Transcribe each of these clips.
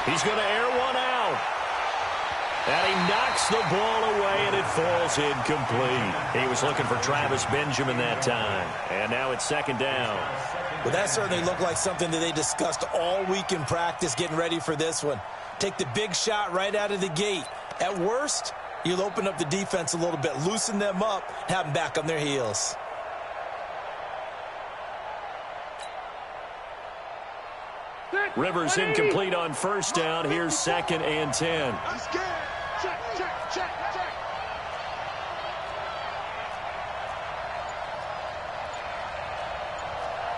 He's going to air one out. And he knocks the ball away, and it falls incomplete. He was looking for Travis Benjamin that time. And now it's second down. Well, that certainly looked like something that they discussed all week in practice getting ready for this one. Take the big shot right out of the gate. At worst, you'll open up the defense a little bit, loosen them up, have them back on their heels. Rivers incomplete on first down. Here's second and 10. Check.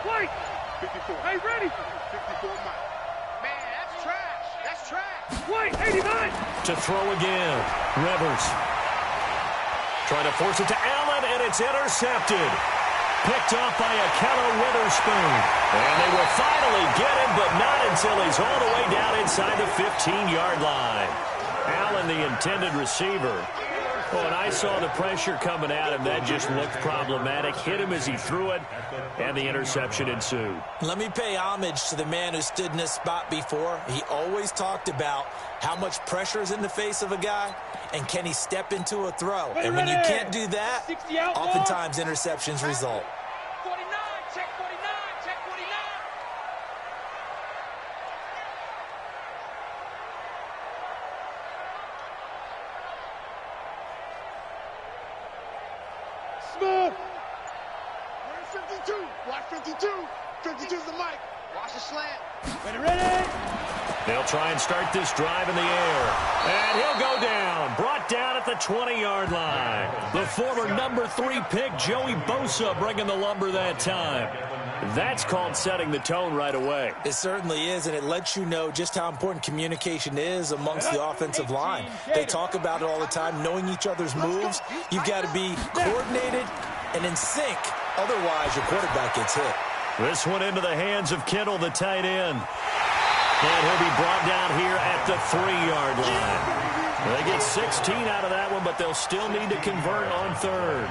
Wait. 54. Hey, ready. 54, Mike. Man, that's trash. Wait, 89. To throw again. Rivers. Trying to force it to Allen, and it's intercepted. Picked off by Akello Witherspoon. And they will finally get him, but not until he's all the way down inside the 15-yard line. Allen, the intended receiver. Oh, and I saw the pressure coming at him. That just looked problematic. Hit him as he threw it, and the interception ensued. Let me pay homage to the man who stood in this spot before. He always talked about how much pressure is in the face of a guy, and can he step into a throw. And when you can't do that, oftentimes interceptions result. 49, check 49, check 49. Smooth. Where's 52? Watch 52. 52's the mic. Watch the slant. Ready. They'll try and start this drive in the air. And he'll go down. Brought down at the 20-yard line. The former number 3 pick, Joey Bosa, bringing the lumber that time. That's called setting the tone right away. It certainly is, and it lets you know just how important communication is amongst the offensive line. They talk about it all the time, knowing each other's moves. You've got to be coordinated and in sync. Otherwise, your quarterback gets hit. This one into the hands of Kittle, the tight end. And he'll be brought down here at the 3-yard line. They get 16 out of that one, but they'll still need to convert on third.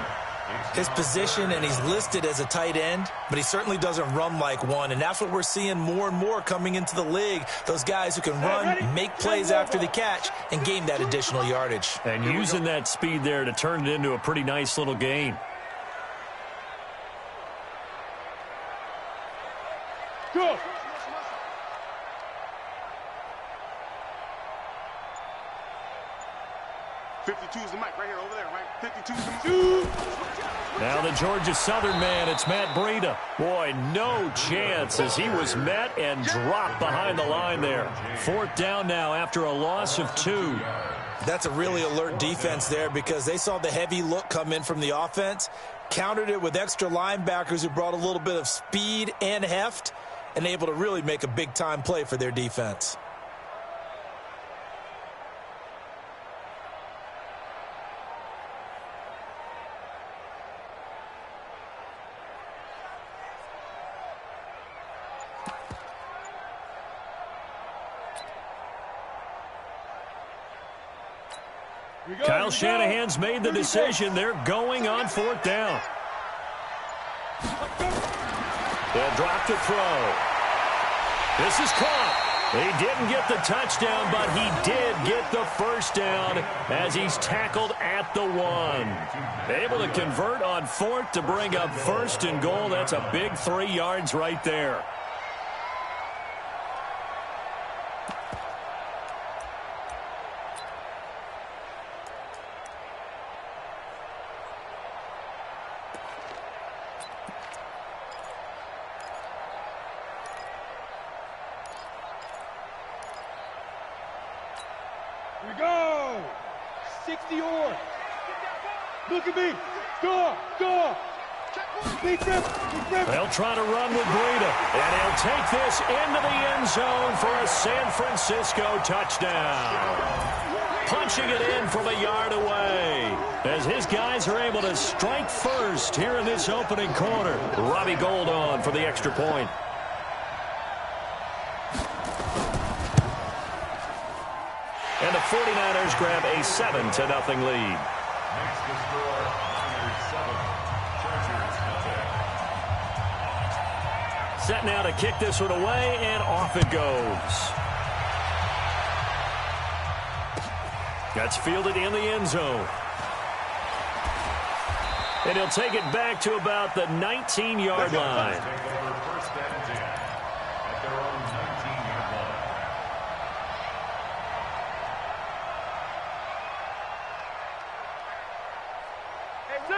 His position, and he's listed as a tight end, but he certainly doesn't run like one, and that's what we're seeing more and more coming into the league. Those guys who can run, make plays after the catch, and gain that additional yardage. And using that speed there to turn it into a pretty nice little gain. Go. 52's the mic right here, over there, right? 52's the mic. Now the Georgia Southern man, it's Matt Breida. Boy, no chance as he was met and dropped behind the line there. Fourth down now after a loss of 2. That's a really alert defense there because they saw the heavy look come in from the offense, countered it with extra linebackers who brought a little bit of speed and heft, and able to really make a big-time play for their defense. Kyle Shanahan's made the decision. They're going on fourth down. They'll drop to throw. This is caught. He didn't get the touchdown, but he did get the first down as he's tackled at the 1. Able to convert on fourth to bring up first and goal. That's a big 3 yards right there. Here we go. 60 or. Look at me. Score. Big rip. They'll try to run with Breida, and he'll take this into the end zone for a San Francisco touchdown. Punching it in from a yard away as his guys are able to strike first here in this opening quarter. Robbie Gould on for the extra point. And the 49ers grab a 7-0 lead. Set now to kick this one away, and off it goes. That's fielded in the end zone. And he'll take it back to about the 19-yard line.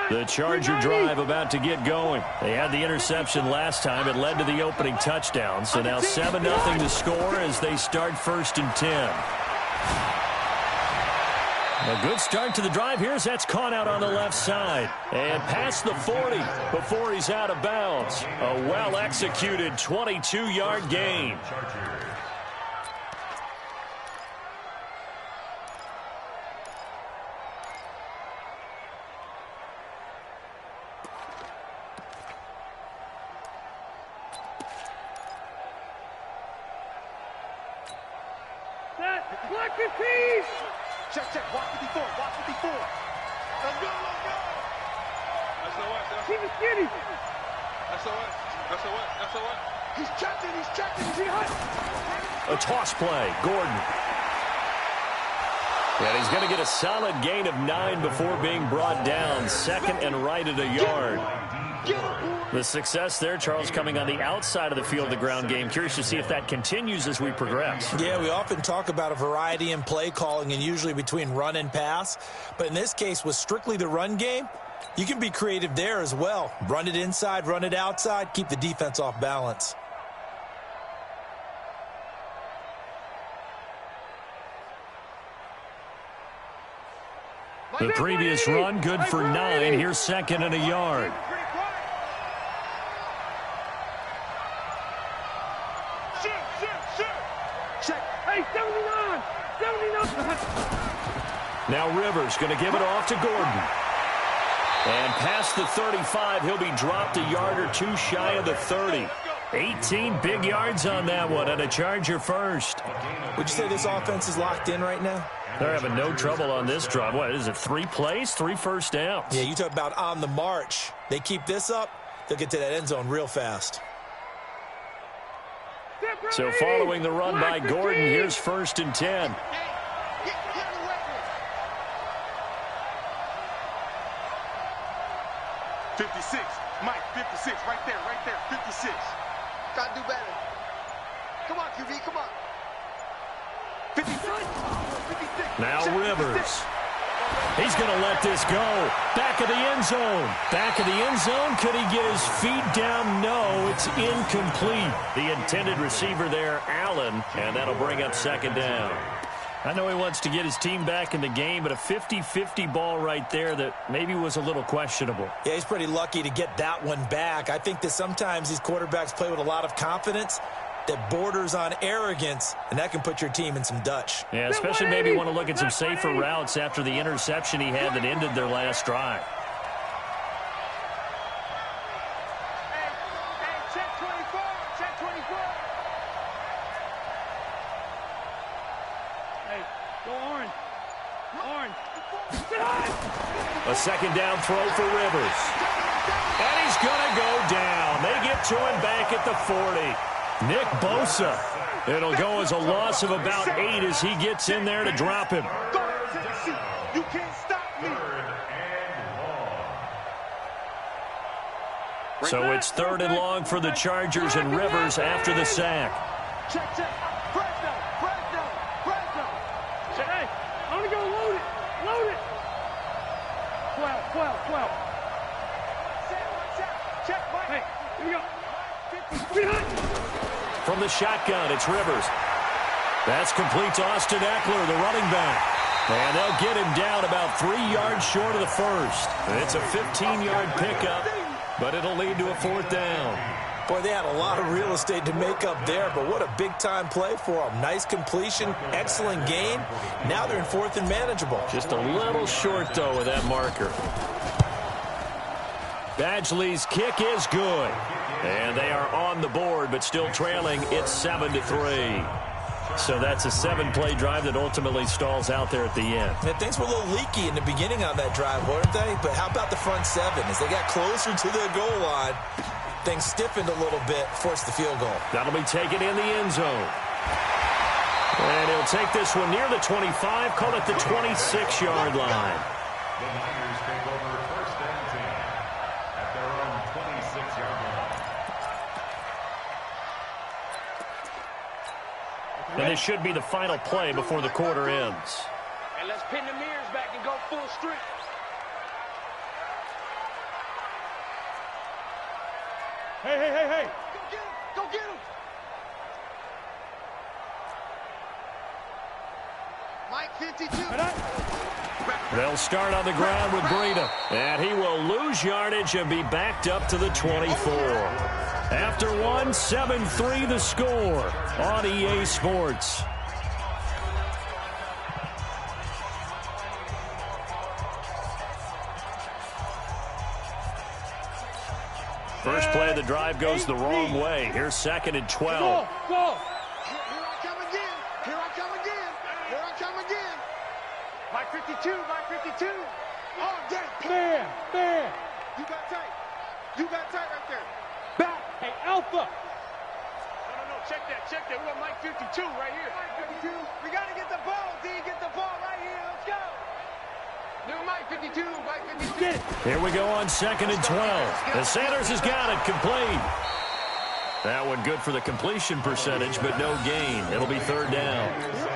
The Charger drive about to get going. They had the interception last time. It led to the opening touchdown. So now 7-0 to score as they start 1st and 10. A good start to the drive. That's caught out on the left side. And past the 40 before he's out of bounds. A well-executed 22-yard gain. Check. Watch 54. Watch 54. Let's go. That's what. Keep it skinny. That's what. He's checking. A toss play. Gordon. And he's going to get a solid gain of 9 before being brought down. 2nd and right at a yard. The success there, Charles, coming on the outside of the field of the ground game. Curious to see if that continues as we progress. Yeah, we often talk about a variety in play calling and usually between run and pass. But in this case, with strictly the run game, you can be creative there as well. Run it inside, run it outside, keep the defense off balance. The previous run, good for 9. Here's 2nd and a yard. Now Rivers going to give it off to Gordon. And past the 35, he'll be dropped a yard or two shy of the 30. 18 big yards on that one, and a Charger first. Would you say this offense is locked in right now? They're having no trouble on this drive. What is it, 3 plays, 3 first downs? Yeah, you talk about on the march. They keep this up, they'll get to that end zone real fast. So following the run by Gordon, here's 1st and 10. 56. Mike, 56. Right there. 56. Gotta do better. Come on, QB, come on. 56. Now Rivers. He's going to let this go. Back of the end zone. Back of the end zone. Could he get his feet down? No, it's incomplete. The intended receiver there, Allen, and that'll bring up 2nd down. I know he wants to get his team back in the game, but a 50-50 ball right there that maybe was a little questionable. Yeah, he's pretty lucky to get that one back. I think that sometimes these quarterbacks play with a lot of confidence that borders on arrogance, and that can put your team in some Dutch. Yeah, especially maybe want to look at some safer routes after the interception he had that ended their last drive. Check 24. Hey, go orange. A 2nd down throw for Rivers. And he's going to go down. They get to him back at the 40. Nick Bosa. It'll go as a loss of about 8 as he gets in there to drop him. You can't stop me. So it's 3rd and long for the Chargers and Rivers after the sack. Check. Press down. Hey, I'm going to go load it. 12. Check, Mike. Hey, here we go. From the shotgun, it's Rivers. That's complete to Austin Eckler, the running back. And they'll get him down about 3 yards short of the first. It's a 15-yard pickup, but it'll lead to a 4th down. Boy, they had a lot of real estate to make up there, but what a big-time play for them. Nice completion, excellent game. Now they're in 4th and manageable. Just a little short, though, with that marker. Badgley's kick is good. And they are on the board, but still trailing. It's 7-3. So that's a 7-play drive that ultimately stalls out there at the end. And things were a little leaky in the beginning on that drive, weren't they? But how about the front 7? As they got closer to the goal line, things stiffened a little bit, forced the field goal. That'll be taken in the end zone. And he'll take this one near the 25, call it the 26-yard line. The Niners take over first and 10 at their own 26-yard line. And this should be the final play before the quarter ends. And let's pin the mirrors back and go full streak. Hey. Go get him. Mike 52. They'll start on the ground with Breida. And he will lose yardage and be backed up to the 24. After one, 7-3 the score on EA Sports. First play of the drive goes the wrong way. Here's 2nd and 12. Go. Here I come again. Mike 52. Oh, damn. Man. You got tight right there. Back. Hey, Alpha. No. Check that. We got Mike 52 right here. Mike 52. We got to get the ball, D. Get the ball right here. Let's go. New Mike 52. Get it. Here we go on 2nd and 12. And Sanders has got it complete. That one good for the completion percentage, but no gain. It'll be 3rd down.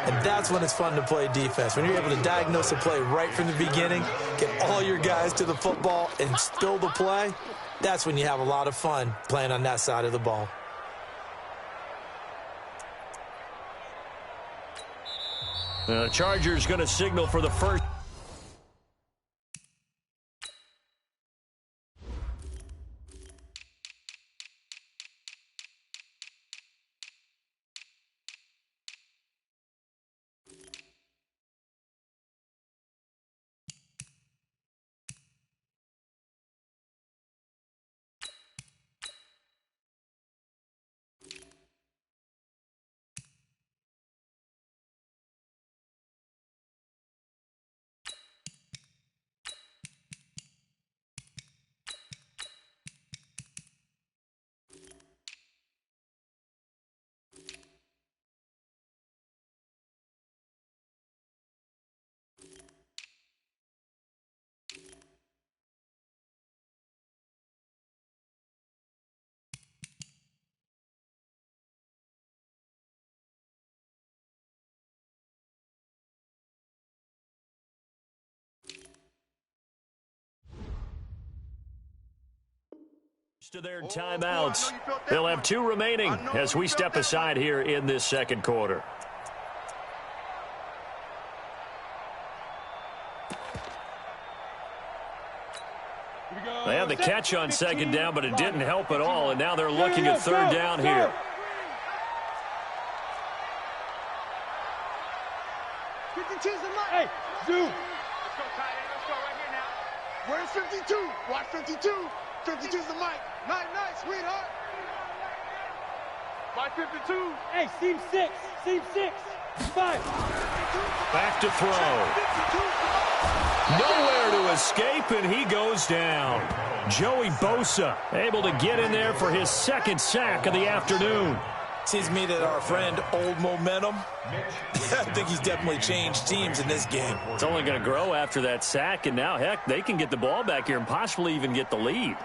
And that's when it's fun to play defense. When you're able to diagnose a play right from the beginning, get all your guys to the football, and spill the play, that's when you have a lot of fun playing on that side of the ball. The Chargers going to signal for the first. To their timeouts. They'll have 2 remaining as we step aside here in this 2nd quarter. They had the catch on 2nd down, but it didn't help at all, and now they're looking at 3rd down here. 52's the Mike. Hey, Zoo. Let's go, tight end. Let's go right here now. Where's 52? Watch 52. 52's the Mike. Nice, sweetheart. Mike 52. Hey, seam 6. 5. Back to throw. Nowhere to escape, and he goes down. Joey Bosa able to get in there for his 2nd sack of the afternoon. Seems to me that our friend Old Momentum, I think he's definitely changed teams in this game. It's only going to grow after that sack, and now, heck, they can get the ball back here and possibly even get the lead.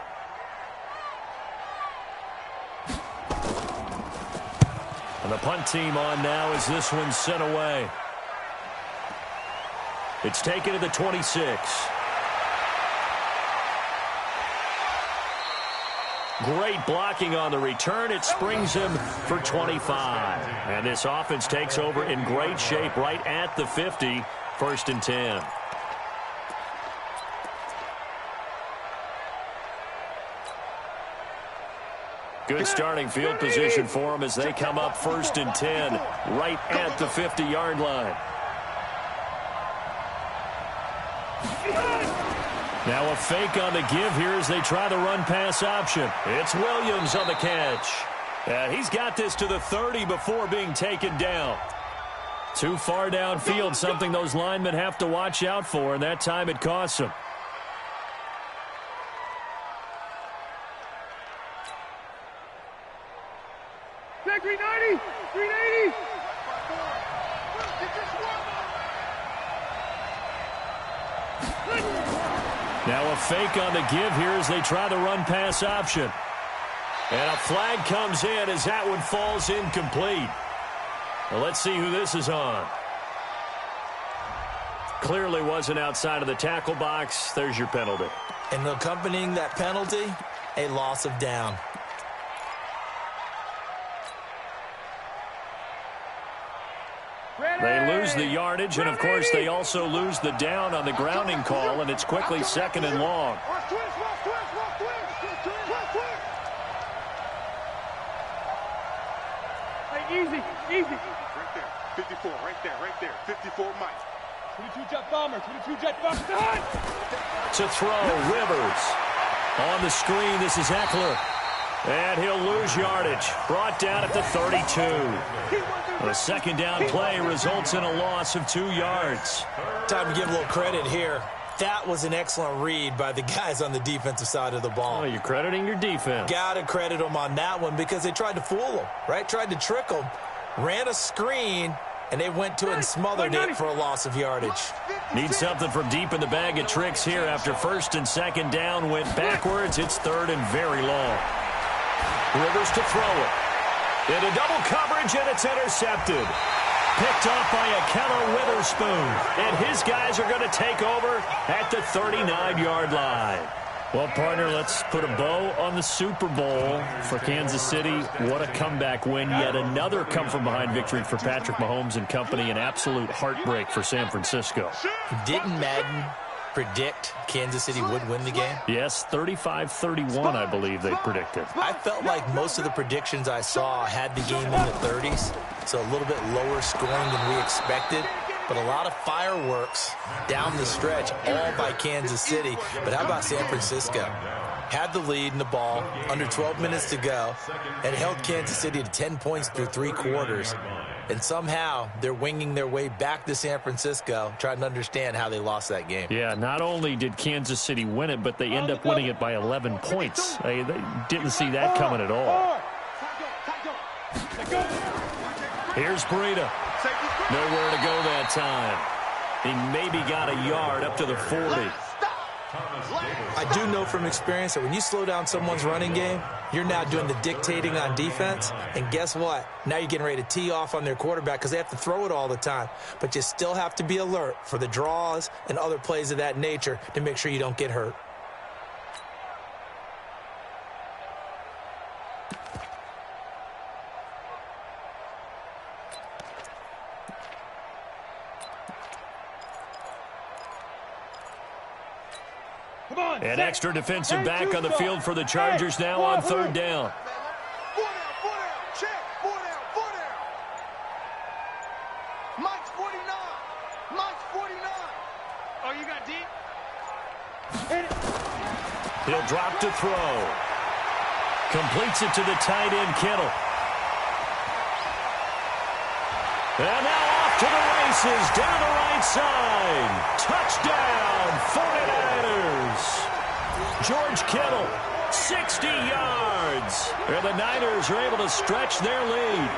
And the punt team on now as this one's sent away. It's taken to the 26. Great blocking on the return. It springs him for 25. And this offense takes over in great shape right at the 50. 1st and 10. Good starting field position for them as they come up 1st and 10 right at the 50-yard line. Now a fake on the give here as they try the run-pass option. It's Williams on the catch. He's got this to the 30 before being taken down. Too far downfield, something those linemen have to watch out for, and that time it costs them. Now a fake on the give here as they try the run-pass option. And a flag comes in as that one falls incomplete. Well, let's see who this is on. Clearly wasn't outside of the tackle box. There's your penalty. And accompanying that penalty, a loss of down. They lose the yardage, and, of course, they also lose the down on the grounding call, and it's quickly 2nd and long. Easy, easy. Right there, 54, right there. 54, Mike. 22 jet bomber, 22 jet bomber. To throw, Rivers. On the screen, this is Eckler. And he'll lose yardage. Brought down at the 32. A 2nd down play results in a loss of 2 yards. Time to give a little credit here. That was an excellent read by the guys on the defensive side of the ball. Oh, you're crediting your defense. Got to credit them on that one because they tried to fool them, right? Tried to trick them. Ran a screen, and they went to it and smothered it for a loss of yardage. Need something from deep in the bag of tricks here after 1st and 2nd down went backwards. It's 3rd and very long. Rivers to throw it. Into double coverage, and it's intercepted. Picked off by Akello Witherspoon. And his guys are going to take over at the 39-yard line. Well, partner, let's put a bow on the Super Bowl for Kansas City. What a comeback win. Yet another come-from-behind victory for Patrick Mahomes and company. An absolute heartbreak for San Francisco. Didn't Madden predict Kansas City would win the game? Yes, 35-31, I believe they predicted. I felt like most of the predictions I saw had the game in the 30s, so a little bit lower scoring than we expected. But a lot of fireworks down the stretch, all by Kansas City. But how about San Francisco? Had the lead in the ball, under 12 minutes to go, and held Kansas City to 10 points through 3 quarters. And somehow they're winging their way back to San Francisco, trying to understand how they lost that game. Yeah, not only did Kansas City win it, but they end up winning it by 11 points. They didn't see that coming at all. Here's Breida. Nowhere to go that time. He maybe got a yard up to the 40. I do know from experience that when you slow down someone's running game, you're now doing the dictating on defense. And guess what? Now you're getting ready to tee off on their quarterback because they have to throw it all the time. But you still have to be alert for the draws and other plays of that nature to make sure you don't get hurt. An extra defensive back on the field for the Chargers now on 3rd down. 4 down, check, 4 down. Mike's 49. Oh, you got deep? He'll drop to throw. Completes it to the tight end, Kittle. And now off to the races down the right side. Touchdown, 49ers. George Kittle, 60 yards. And the Niners are able to stretch their lead.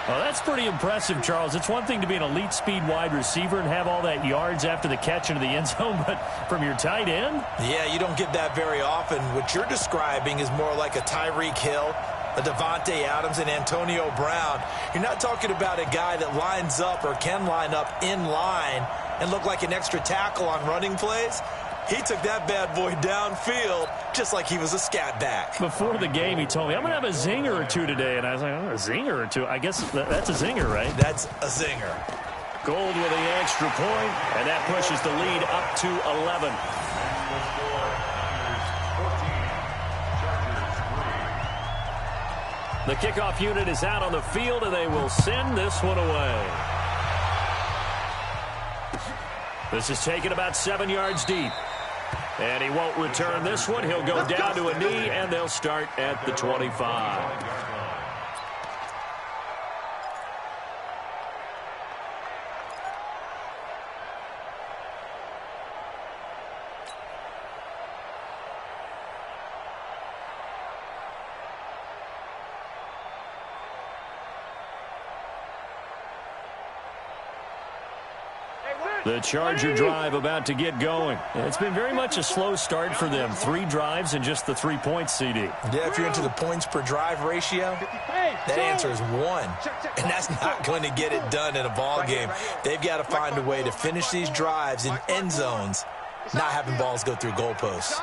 Well, that's pretty impressive, Charles. It's one thing to be an elite speed wide receiver and have all that yards after the catch into the end zone, but from your tight end? Yeah, you don't get that very often. What you're describing is more like a Tyreek Hill, a Devontae Adams, and Antonio Brown. You're not talking about a guy that lines up or can line up in line and look like an extra tackle on running plays. He took that bad boy downfield just like he was a scat back. Before the game, he told me, I'm going to have a zinger or two today. And I was like, oh, a zinger or two? I guess that's a zinger, right? That's a zinger. Gold with the extra point, and that pushes the lead up to 11. The kickoff unit is out on the field, and they will send this one away. This is taken about 7 yards deep. And he won't return this one. He'll go down to a knee, and they'll start at the 25. Hey, Will. The Charger drive about to get going. It's been very much a slow start for them. 3 drives and just the 3 points, CD. Yeah, if you're into the points per drive ratio, that answer is 1. And that's not going to get it done in a ball game. They've got to find a way to finish these drives in end zones, not having balls go through goalposts.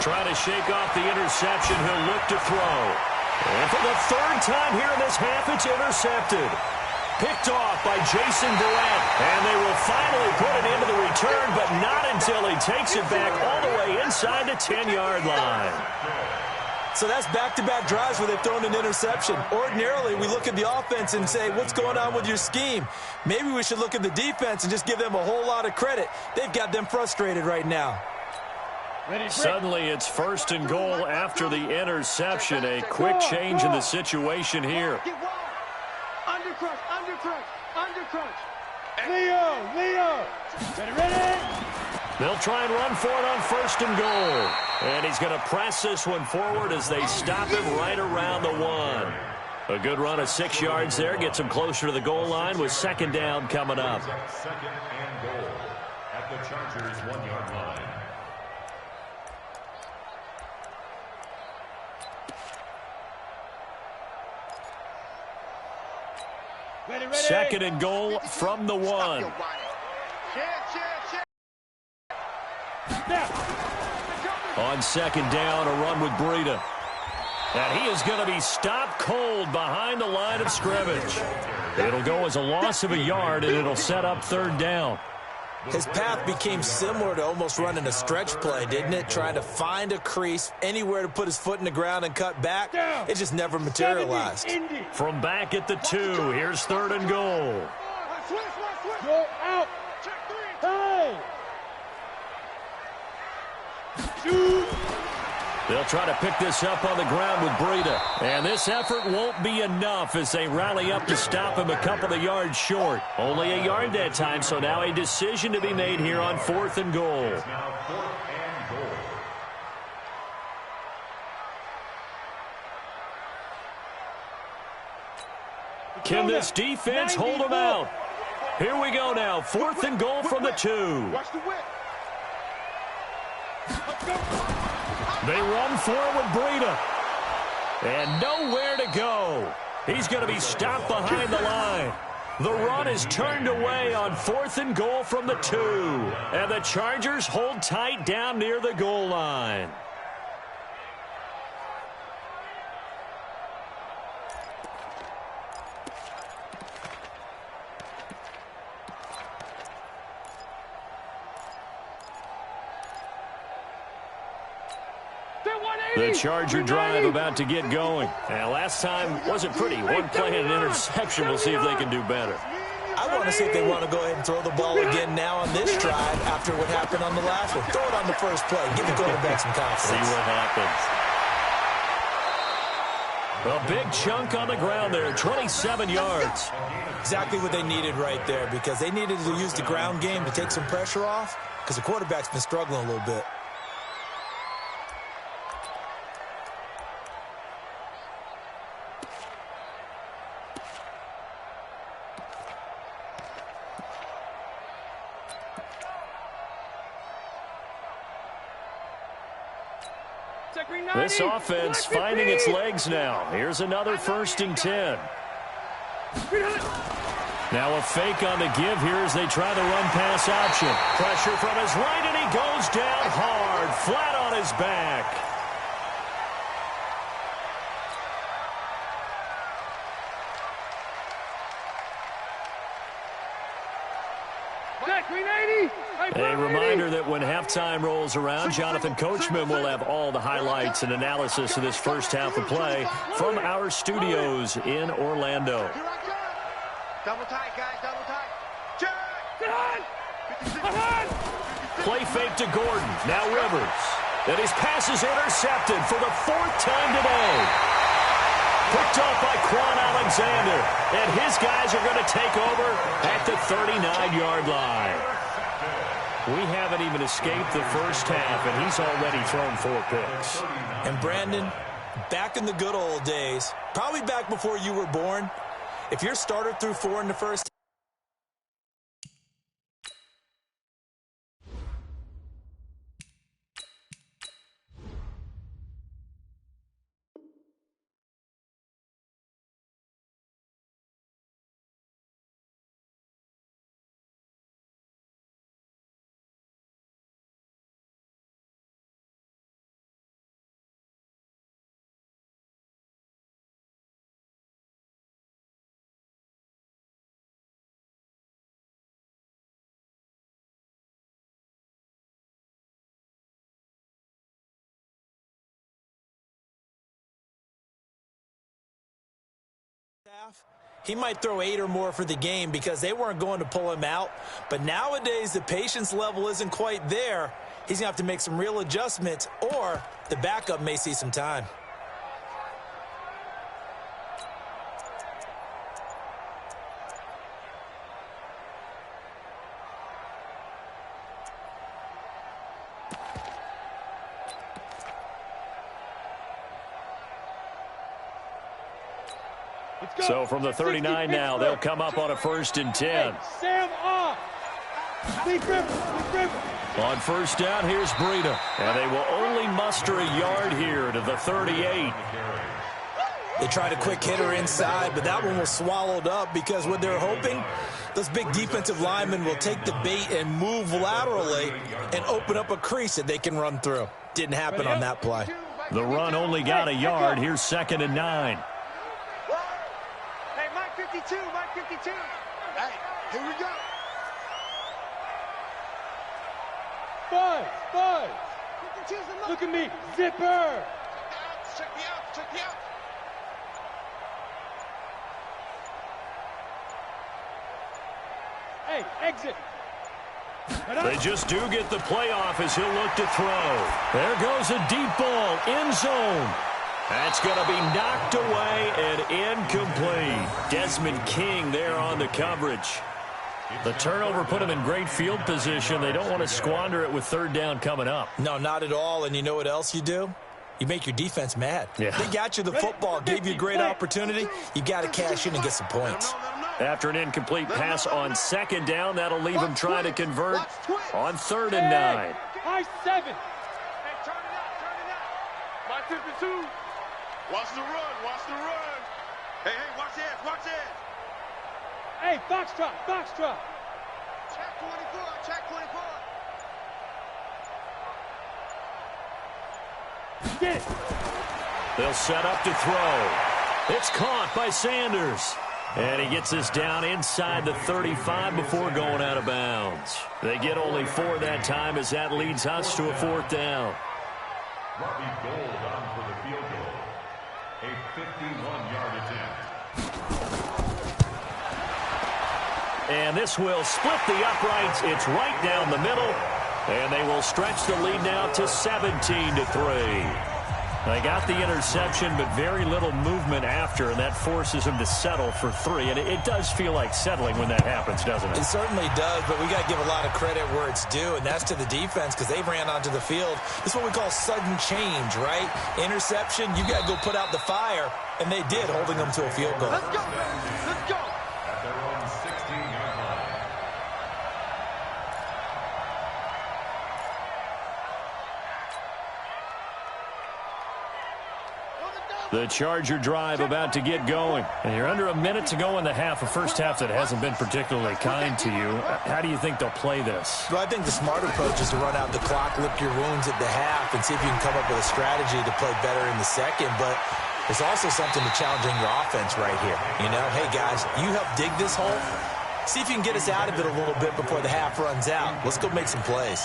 Trying to shake off the interception. He'll look to throw. And for the 3rd time here in this half, it's intercepted. Picked off by Jason Verrett. And they will finally put it into the return, but not until he takes it back all the way inside the 10-yard line. So that's back-to-back drives where they've thrown an interception. Ordinarily, we look at the offense and say, what's going on with your scheme? Maybe we should look at the defense and just give them a whole lot of credit. They've got them frustrated right now. Suddenly, it's 1st and goal after the interception. A quick change in the situation here. Undercrunch. Leo. Ready. They'll try and run for it on 1st and goal. And he's going to press this one forward as they stop him right around the 1. A good run of 6 yards there. Gets him closer to the goal line with 2nd down coming up. 2nd and goal at the Chargers' 1-yard line. Ready. 2nd and goal from the 1. On 2nd down, a run with Breida. And he is going to be stopped cold behind the line of scrimmage. It'll go as a loss of a yard, and it'll set up 3rd down. His path became similar to almost running a stretch play, didn't it? Trying to find a crease, anywhere to put his foot in the ground and cut back. It just never materialized. From back at the 2, here's 3rd and goal. Go out. Hey. Shoot. They'll try to pick this up on the ground with Breida. And this effort won't be enough as they rally up to stop him a couple of yards short. Only a yard that time, so now a decision to be made here on 4th and goal. Now 4th and goal. Can this defense hold them out? Here we go now. 4th and goal from the 2. Watch the whip. They run for it with Breida. And nowhere to go. He's going to be stopped behind the line. The run is turned away on 4th and goal from the 2. And the Chargers hold tight down near the goal line. The Charger drive about to get going. And last time wasn't pretty. One play and an interception. We'll see if they can do better. I want to see if they want to go ahead and throw the ball again now on this drive after what happened on the last one. Throw it on the first play. Give the quarterback some confidence. See what happens. A big chunk on the ground there, 27 yards. Exactly what they needed right there, because they needed to use the ground game to take some pressure off, because the quarterback's been struggling a little bit. This offense finding its legs now. Here's another 1st and 10. Now a fake on the give here as they try the run-pass option. Pressure from his right, and he goes down hard, flat on his back. A reminder that when halftime rolls around, Jonathan Coachman will have all the highlights and analysis of this first half of play from our studios in Orlando. Double tight, guys, double tight. Play fake to Gordon. Now Rivers. And his pass is intercepted for the 4th time today. Picked off by Quan Alexander. And his guys are going to take over at the 39-yard line. We haven't even escaped the first half, and he's already thrown 4 picks. And Brandon, back in the good old days, probably back before you were born, if your starter threw 4 in the first half, he might throw 8 or more for the game because they weren't going to pull him out. But nowadays, the patience level isn't quite there. He's going to have to make some real adjustments, or the backup may see some time. So from the 39 now, they'll come up on a 1st and 10. Sam off. On 1st down, here's Breida. And they will only muster a yard here to the 38. They tried a quick hitter inside, but that one was swallowed up because what they're hoping, those big defensive linemen will take the bait and move laterally and open up a crease that they can run through. Didn't happen on that play. The run only got a yard. Here's 2nd and 9. Hey, Mike 52, Mike 52. Hey, here we go. Buzz. Look at me, zipper. Check me out. Hey, exit. They just do get the playoff as he'll look to throw. There goes a deep ball, end zone. That's going to be knocked away and incomplete. Desmond King there on the coverage. The turnover put them in great field position. They don't want to squander it with 3rd down coming up. No, not at all. And you know what else you do? You make your defense mad. Yeah. They got you the football, gave you a great opportunity. You got to cash in and get some points. After an incomplete pass on 2nd down, that'll leave them trying to convert on 3rd and 9. High 7. Hey, turn it out. Mike 52. Watch the run. Hey, watch that. Hey, Foxtrot. Check 24. Get it. They'll set up to throw. It's caught by Sanders. And he gets us down inside the 35 before going out of bounds. They get only 4 that time as that leads us to a 4th down. Robbie Gould on for the field goal. A 51-yard attempt. And this will split the uprights. It's right down the middle. And they will stretch the lead now to 17-3. They got the interception, but very little movement after, and that forces them to settle for 3. And it does feel like settling when that happens, doesn't it? It certainly does, but we got to give a lot of credit where it's due, and that's to the defense because they ran onto the field. It's what we call sudden change, right? Interception, you got to go put out the fire, and they did, holding them to a field goal. Let's go. At their own 16-yard line. The Charger drive about to get going. And you're under a minute to go in the half, a first half that hasn't been particularly kind to you. How do you think they'll play this? Well, I think the smart approach is to run out the clock, lick your wounds at the half, and see if you can come up with a strategy to play better in the second. But there's also something to challenging your offense right here. You know, hey, guys, you help dig this hole. See if you can get us out of it a little bit before the half runs out. Let's go make some plays.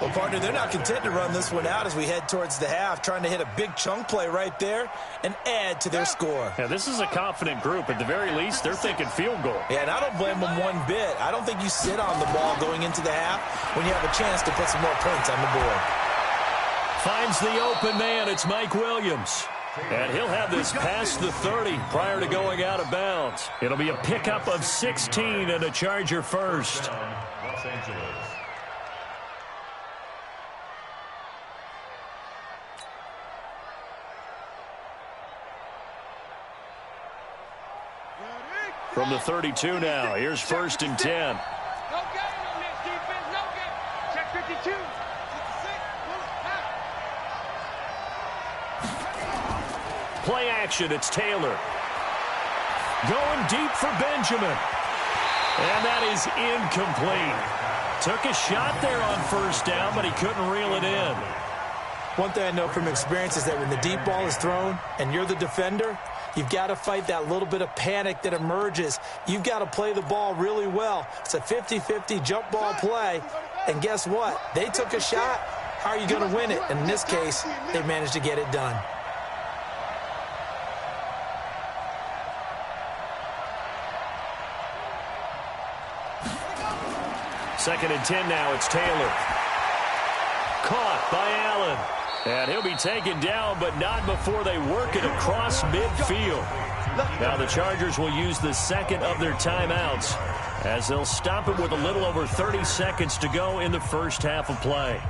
Well, partner, they're not content to run this one out as we head towards the half, trying to hit a big chunk play right there and add to their score. Yeah, this is a confident group. At the very least, they're thinking field goal. Yeah, and I don't blame them one bit. I don't think you sit on the ball going into the half when you have a chance to put some more points on the board. Finds the open man. It's Mike Williams. And he'll have this past the 30 prior to going out of bounds. It'll be a pickup of 16 and a Charger first. Los Angeles. From the 32 now, here's 1st and 10. No game on this defense, no game. Check 52. Play action, it's Taylor. Going deep for Benjamin. And that is incomplete. Took a shot there on 1st down, but he couldn't reel it in. One thing I know from experience is that when the deep ball is thrown and you're the defender, you've got to fight that little bit of panic that emerges. You've got to play the ball really well. It's a 50-50 jump ball play. And guess what? They took a shot. How are you going to win it? And in this case, they managed to get it done. 2nd and 10 now. It's Taylor. Caught by Allen. And he'll be taken down, but not before they work it across midfield. Now the Chargers will use the second of their timeouts as they'll stop it with a little over 30 seconds to go in the first half of play.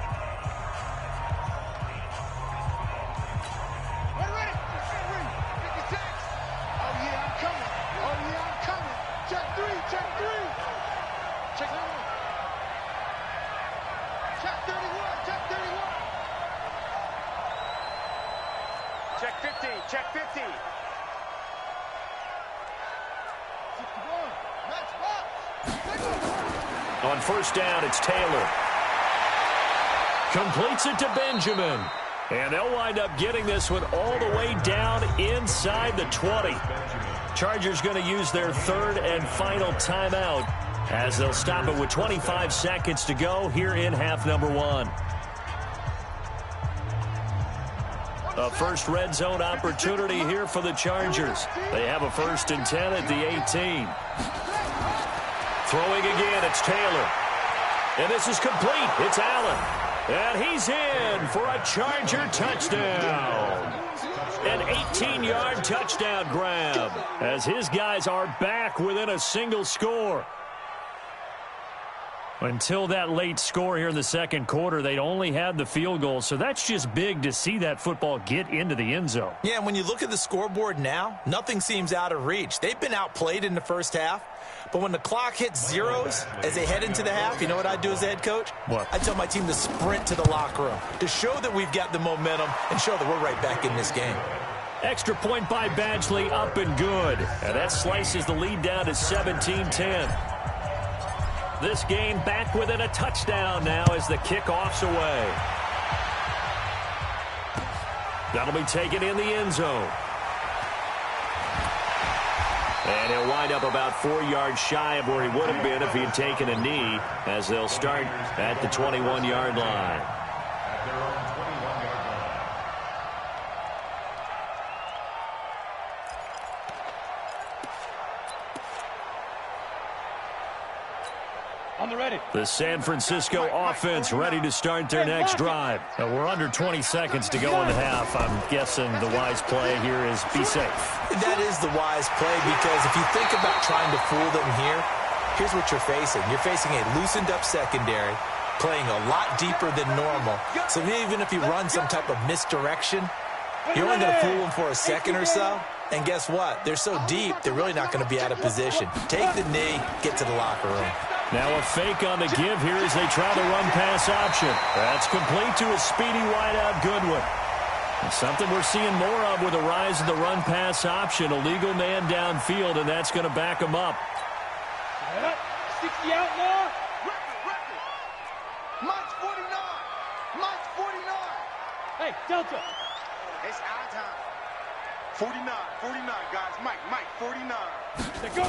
Check 50, check 50. On first down, it's Taylor. Completes it to Benjamin. And they'll wind up getting this one all the way down inside the 20. Chargers going to use their third and final timeout as they'll stop it with 25 seconds to go here in half number 1. A first red zone opportunity here for the Chargers. They have a 1st and 10 at the 18. Throwing again, it's Taylor. And this is complete. It's Allen. And he's in for a Charger touchdown. An 18-yard touchdown grab as his guys are back within a single score. Until that late score here in the second quarter, they'd only had the field goal, so that's just big to see that football get into the end zone. Yeah, and when you look at the scoreboard now, nothing seems out of reach. They've been outplayed in the first half, but when the clock hits zeros as they head into the half, you know what I do as a head coach? What? I tell my team to sprint to the locker room to show that we've got the momentum and show that we're right back in this game. Extra point by Badgley, up and good. And that slices the lead down to 17-10. This game back within a touchdown now as the kickoff's away. That'll be taken in the end zone. And he'll wind up about 4 yards shy of where he would have been if he had taken a knee, as they'll start at the 21-yard line. At their own 21-yard line. On the ready. The San Francisco offense ready to start their next drive. We're under 20 seconds to go in the half. I'm guessing the wise play here is be safe. That is the wise play, because if you think about trying to fool them here, here's what you're facing. You're facing a loosened-up secondary, playing a lot deeper than normal. So even if you run some type of misdirection, you're only going to fool them for a second or so. And guess what? They're so deep, they're really not going to be out of position. Take the knee, get to the locker room. Now a fake on the give here as they try the run-pass option. That's complete to a speedy wideout Goodwin. And something we're seeing more of with the rise of the run-pass option. A legal man downfield, and that's going to back him up. 60 out now. Mike's 49. Mike's 49. Hey, Delta. It's our time. 49, guys. Mike, 49. Let go.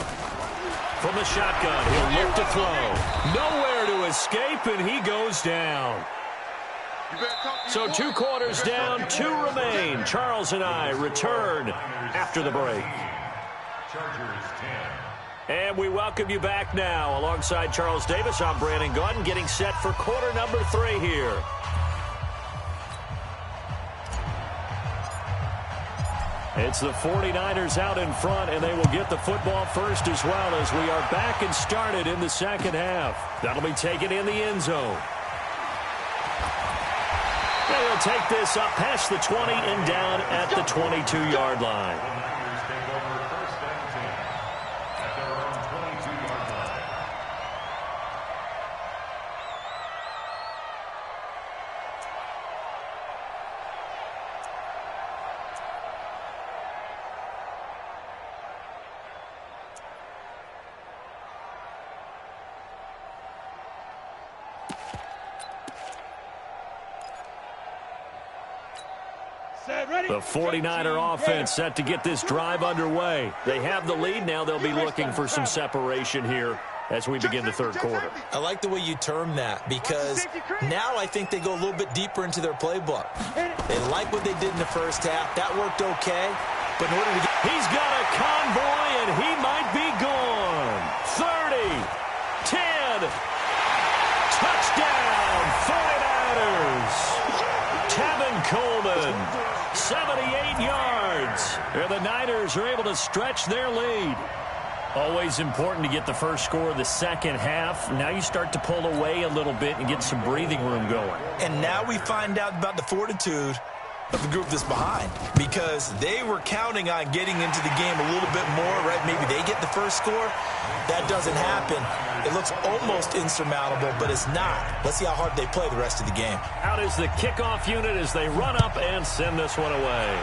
From the shotgun, he'll look to throw. Nowhere to escape, and he goes down. So 2 quarters down, 2 remain. Charles and I return after the break. Chargers 10. And we welcome you back now. Alongside Charles Davis, I'm Brandon Gaudin, getting set for quarter number 3 here. It's the 49ers out in front, and they will get the football first as well as we are back and started in the second half. That'll be taken in the end zone. They'll take this up past the 20 and down at the 22-yard line. Niners take over 1st and 10 at their own 22-yard line. The 49er offense set to get this drive underway. They have the lead. Now they'll be looking for some separation here as we begin the third quarter. I like the way you term that, because now I think they go a little bit deeper into their playbook. They like what they did in the first half. That worked okay. But in order to get... He's got a convoy, and he might be gone. 30, 10. Chargers are able to stretch their lead. Always important to get the first score of the second half. Now you start to pull away a little bit and get some breathing room going. And now we find out about the fortitude of the group that's behind, because they were counting on getting into the game a little bit more, right? Maybe they get the first score. That doesn't happen. It looks almost insurmountable, but it's not. Let's see how hard they play the rest of the game. Out is the kickoff unit as they run up and send this one away.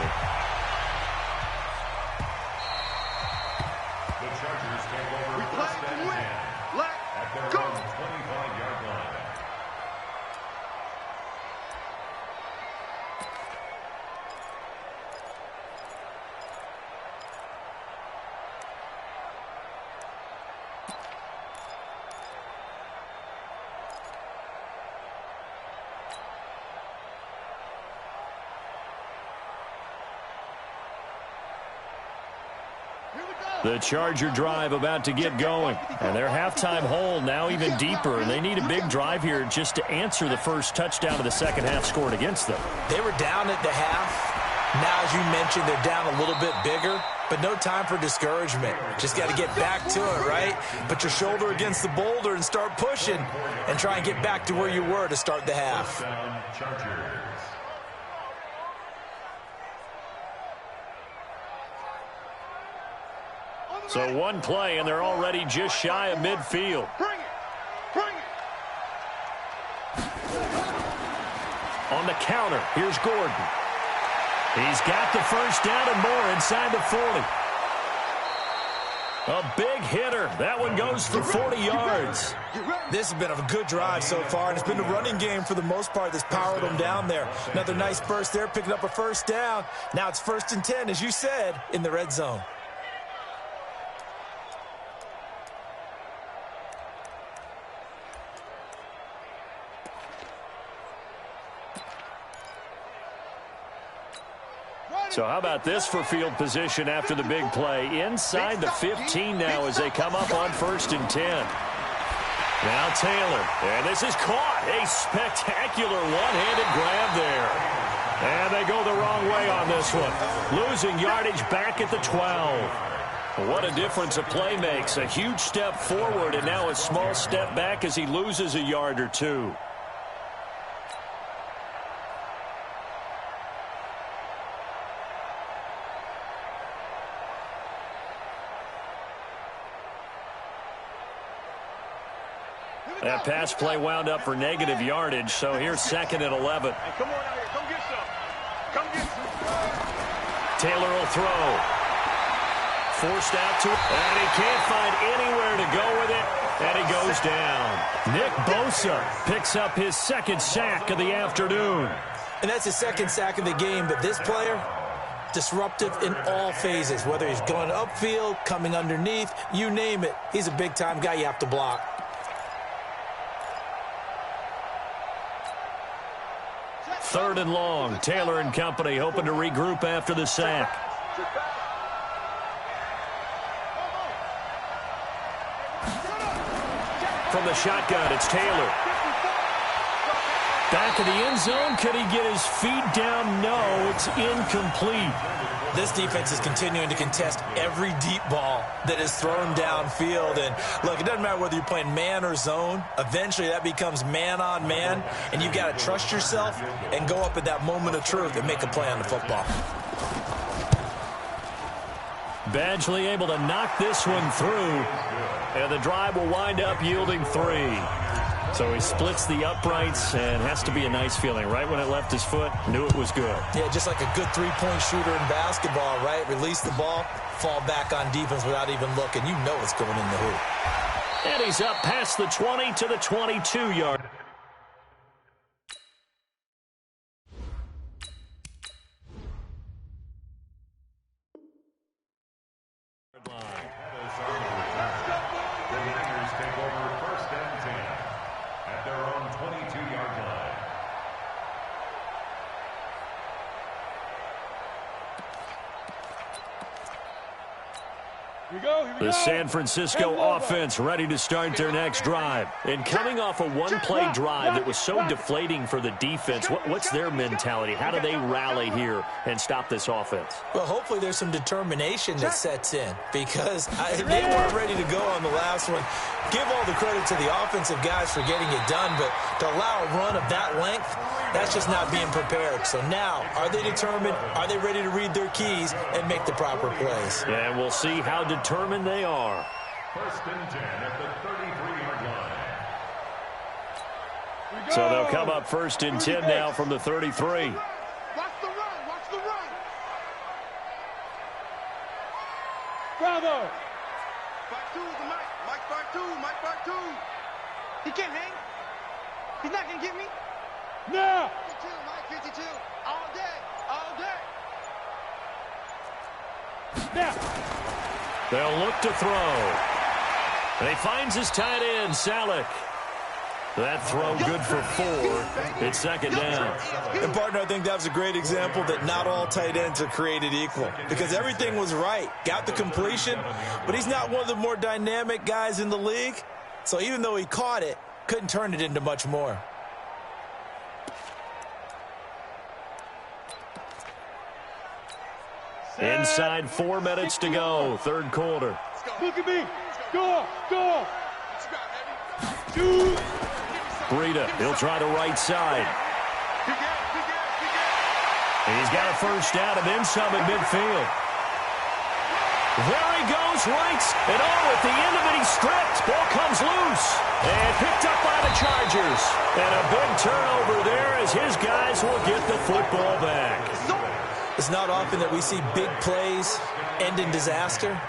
The Charger drive about to get going. And their halftime hole now even deeper. And they need a big drive here just to answer the first touchdown of the second half scored against them. They were down at the half. Now, as you mentioned, they're down a little bit bigger. But no time for discouragement. Just got to get back to it, right? Put your shoulder against the boulder and start pushing. And try and get back to where you were to start the half. So one play, and they're already just shy of midfield. Bring it! Bring it! On the counter, here's Gordon. He's got the first down and more inside the 40. A big hitter. That one goes for 40 yards. This has been a good drive so far, and it's been the running game for the most part that's powered them down there. Another nice burst there, picking up a first down. Now it's 1st and 10, as you said, in the red zone. So how about this for field position after the big play? Inside the 15 now as they come up on 1st and 10. Now Taylor, and this is caught. A spectacular one-handed grab there. And they go the wrong way on this one. Losing yardage back at the 12. What a difference a play makes. A huge step forward and now a small step back as he loses a yard or two. That pass play wound up for negative yardage, so here's 2nd and 11. Hey, come on out here. Come get some. Come get some. Taylor will throw. Forced out to it, and he can't find anywhere to go with it, and he goes down. Nick Bosa picks up his 2nd sack of the afternoon. And that's his 2nd sack of the game, but this player, disruptive in all phases, whether he's going upfield, coming underneath, you name it. He's a big-time guy you have to block. 3rd and long. Taylor and company hoping to regroup after the sack. From the shotgun, it's Taylor. Back in the end zone. Could he get his feet down? No, it's incomplete. This defense is continuing to contest every deep ball that is thrown downfield. And, look, it doesn't matter whether you're playing man or zone. Eventually, that becomes man-on-man, and you've got to trust yourself and go up at that moment of truth and make a play on the football. Badgley able to knock this one through, and the drive will wind up yielding 3. So he splits the uprights, and has to be a nice feeling. Right when it left his foot, knew it was good. Yeah, just like a good three-point shooter in basketball, right? Release the ball, fall back on defense without even looking. You know it's going in the hoop. And he's up past the 20 to the 22-yard. The San Francisco offense ready to start their next drive. And coming off a one-play drive that was so deflating for the defense, what's their mentality? How do they rally here and stop this offense? Well, hopefully there's some determination that sets in because they weren't ready to go on the last one. Give all the credit to the offensive guys for getting it done, but to allow a run of that length, that's just not being prepared. So now, are they determined? Are they ready to read their keys and make the proper plays? And we'll see how determined they are. First and 10 at the 33-yard line. So they'll come up first and 10 now from the 33. Watch the run. Watch the run. Bravo. Back two is the Mike. Mike back two. Mike back two. He can't hang. He's not going to get me. Now. 52, Mike 52. All day. All day. Now. They'll look to throw. And he finds his tight end, Salek. That throw good for 4. It's second down. And, partner, I think that was a great example that not all tight ends are created equal because everything was right. Got the completion, but he's not one of the more dynamic guys in the league. So even though he caught it, couldn't turn it into much more. Inside 4 minutes to go, third quarter. Look at me. Go. Go. Shoot. Breida, he'll try the right side. He's got a first down and then some at midfield. There he goes, right. And at the end of it, he's stripped. Ball comes loose. And picked up by the Chargers. And a big turnover there as his guys will get the football back. It's not often that we see big plays end in disaster,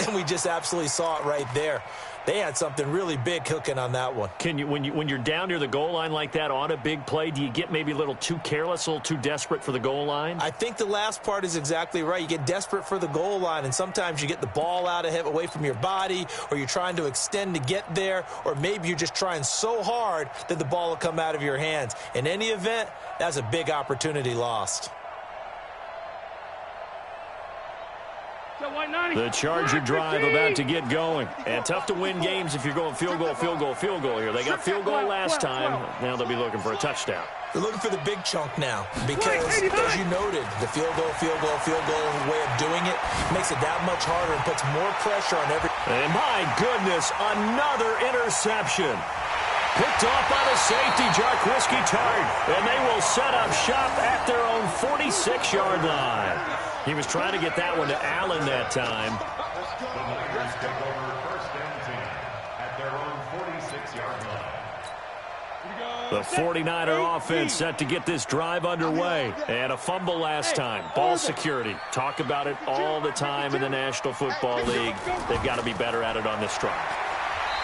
and we just absolutely saw it right there. They had something really big cooking on that one. Can you, when you're down near the goal line like that on a big play, do you get maybe a little too careless, a little too desperate for the goal line? I think the last part is exactly right. You get desperate for the goal line, and sometimes you get the ball out ahead, away from your body, or you're trying to extend to get there, or maybe you're just trying so hard that the ball will come out of your hands. In any event, that's a big opportunity lost. The Charger drive about to get going. And tough to win games if you're going field goal, field goal, field goal here. They got field goal last time. Now they'll be looking for a touchdown. They're looking for the big chunk now because, as you noted, the field goal way of doing it makes it that much harder and puts more pressure on every... And my goodness, another interception. Picked off by the safety, Jarquiski Tart. And they will set up shop at their own 46-yard line. He was trying to get that one to Allen that time. The Niners take over first and 10 at their own 46-yard line. The 49er offense set to get this drive underway. And a fumble last time. Ball security. Talk about it all the time in the National Football League. They've got to be better at it on this drive.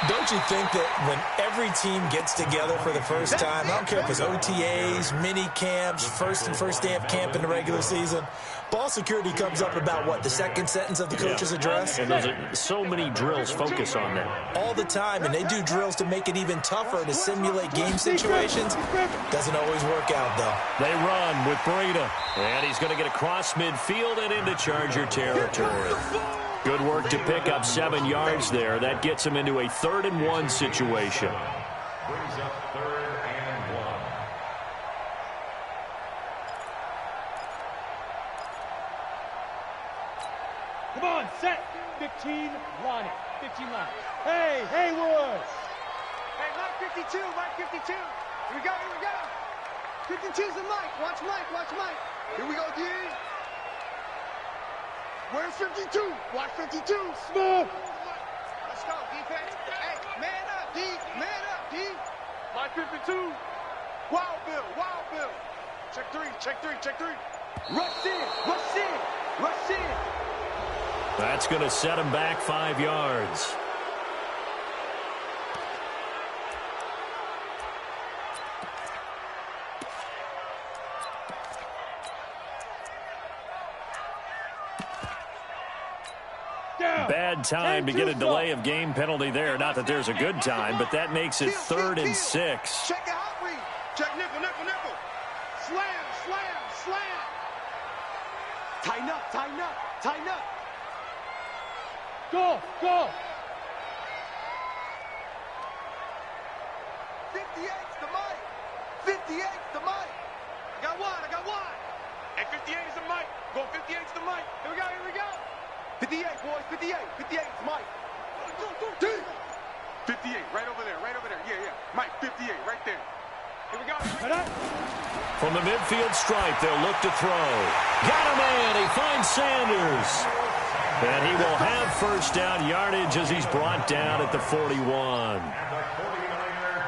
Don't you think that when every team gets together for the first time, I don't care if it's OTAs, mini camps, first day of camp in the regular season, ball security comes up about, what, the second sentence of the coach's address? And there's so many drills focus on that. All the time, and they do drills to make it even tougher to simulate game situations. Doesn't always work out, though. They run with Breida, and he's going to get across midfield and into Charger territory. Good work to pick up 7 yards there. That gets him into a 3rd and 1 situation. Brings up 3rd and 1. one. Come on, set. 15, line it. 15 line. Hey, Haywood. Hey, Mike 52, Mike 52. Here we go, here we go. 52's the Mike. Watch Mike, watch Mike. Here we go, D. Where's 52? Watch 52. Smooth. Let's go, defense. Hey, man up, D. Man up, D. Mike 52. Wild Bill. Check three. Rush in. That's going to set him back 5 yards. Bad time to get a delay of game penalty there. Not that there's a good time, but that makes it 3rd and 6. Check it out, read. Check nickel. Slam. Tighten up. Go, go. 58's the mic. 58's the mic. I got one. And 58 is the mic. Go 58's the mic. Here we go. 58, boys, 58. 58's the mic. Go. 58, right over there. Yeah. Mike, 58, right there. Here we go. From the midfield stripe, they'll look to throw. Got a man. He finds Sanders. And he will have first down yardage as he's brought down at the 41.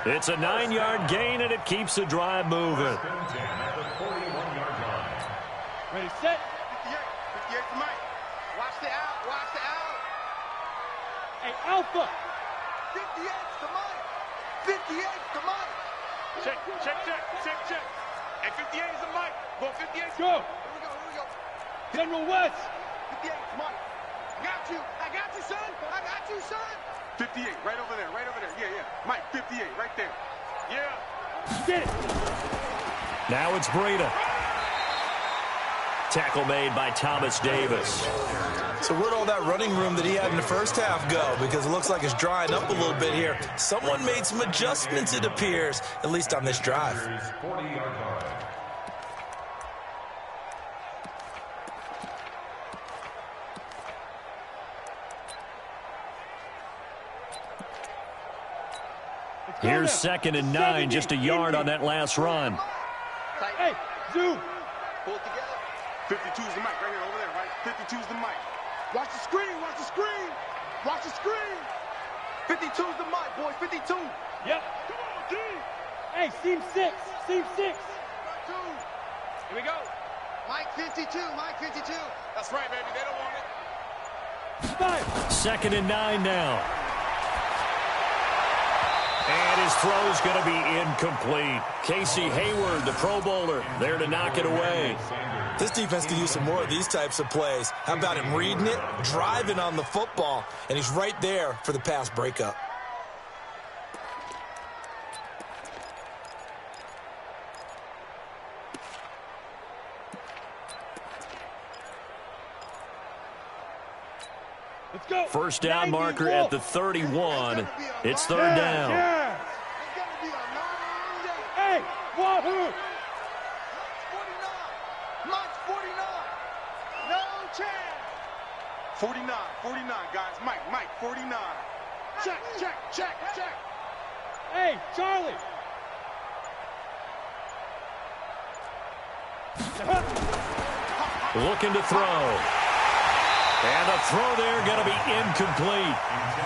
It's a 9-yard gain, and it keeps the drive moving. Ready, set. 58 for Mike. Watch the out. Hey, Alpha. 58's the mic. 58's the mic. Check. Hey, 58 is the mic. Go 58. Go. Here we go. General West. 58's Mike. I got you, son. 58, right over there. Yeah. Mike, 58, right there. Yeah. Get it. Now it's Breida. Tackle made by Thomas Davis. So where'd all that running room that he had in the first half go? Because it looks like it's drying up a little bit here. Someone made some adjustments, it appears, at least on this drive. 40-yard line. Here's 2nd and 9, just a yard on that last run. Hey, zoom. Pull it together. 52's the mic right here, over there, right? 52's the mic. Watch the screen. 52's the mic, boys. 52. Yep. Come on, D. Hey, seam 6. Here we go. Mike 52. That's right, baby. They don't want it. 5. 2nd and 9 now. And his throw's going to be incomplete. Casey Hayward, the Pro Bowler, there to knock it away. This defense could use some more of these types of plays. How about him reading it, driving on the football, and he's right there for the pass breakup. Let's go. First down marker at the 31. It's 3rd down. Yeah. It's going to be a long day. Hey, Wahoo. Mike's 49. No chance. 49, guys. Mike, 49. Check. Hey, Charlie. Looking to throw. And the throw there going to be incomplete.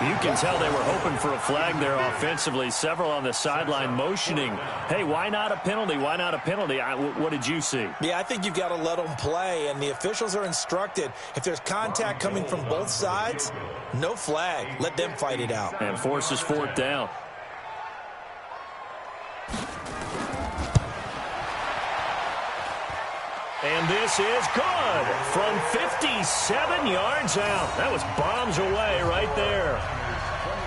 You can tell they were hoping for a flag there offensively. Several on the sideline motioning. Hey, why not a penalty? What did you see? Yeah, I think you've got to let them play, and the officials are instructed, if there's contact coming from both sides, no flag. Let them fight it out. And forces 4th down. And this is good from 57 yards out. That was bombs away right there.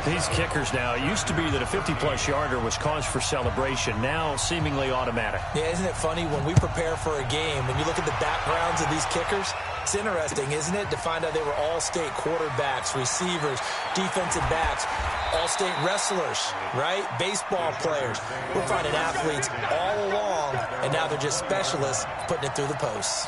These kickers now, it used to be that a 50-plus yarder was cause for celebration. Now seemingly automatic. Yeah, isn't it funny when we prepare for a game, when you look at the backgrounds of these kickers, it's interesting, isn't it, to find out they were all-state quarterbacks, receivers, defensive backs, all-state wrestlers, right? Baseball players. We're finding athletes all along, and now they're just specialists putting it through the posts.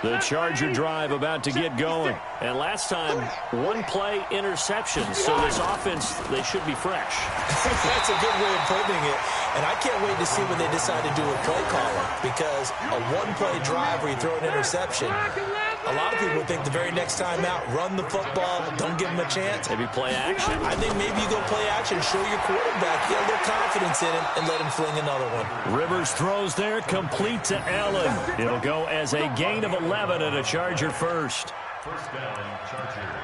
The Charger drive about to get going. And last time, one-play interception. So this offense, they should be fresh. That's a good way of putting it. And I can't wait to see when they decide to do a play caller. Because a one-play drive where you throw an interception, a lot of people think the very next time out, run the football, don't give them a chance. Maybe play action. I think maybe you go play action, show your quarterback, get a little confidence in him, and let him fling another one. Rivers throws there, complete to Allen. It'll go as a gain of 11 and a Charger first. First down, Chargers.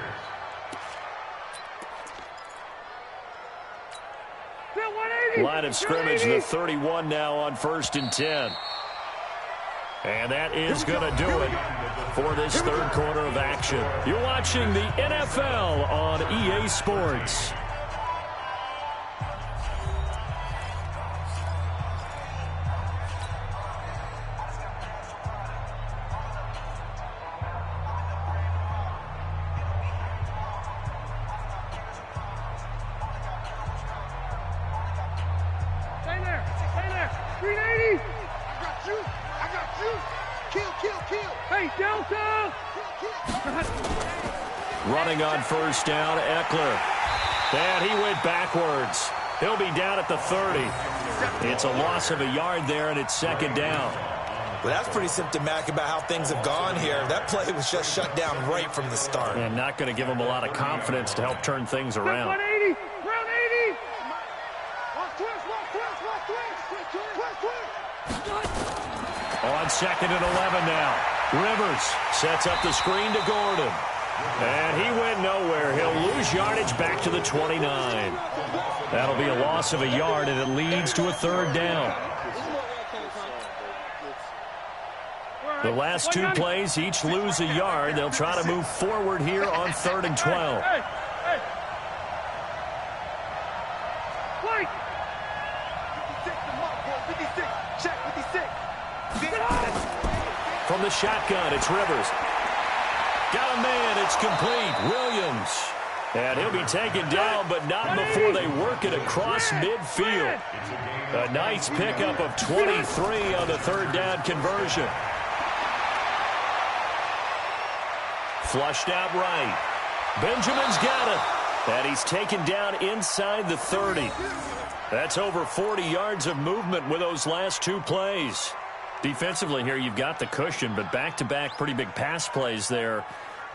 Line of scrimmage, the 31 now on 1st and 10. And that is going to do it for this third quarter of action. You're watching the NFL on EA Sports. 380. I got you. I got you. Kill, kill, kill. Hey, Delta. Running on first down, Eckler. And he went backwards. He'll be down at the 30. It's a loss of a yard there, and it's second down. Well, that's pretty symptomatic about how things have gone here. That play was just shut down right from the start. And not going to give him a lot of confidence to help turn things around. 180. Round 80. On second and 11 now. Rivers sets up the screen to Gordon. And he went nowhere. He'll lose yardage back to the 29. That'll be a loss of a yard, and it leads to a third down. The last two plays each lose a yard. They'll try to move forward here on 3rd and 12. Hey. Wait. 56 to Mark, boy. 56. Check 56. From the shotgun, it's Rivers. Got a man, it's complete. Williams. And he'll be taken down, but not before they work it across midfield. A nice pickup of 23 on the third down conversion. Flushed out right. Benjamin's got it. And he's taken down inside the 30. That's over 40 yards of movement with those last two plays. Defensively here, you've got the cushion, but back-to-back pretty big pass plays there.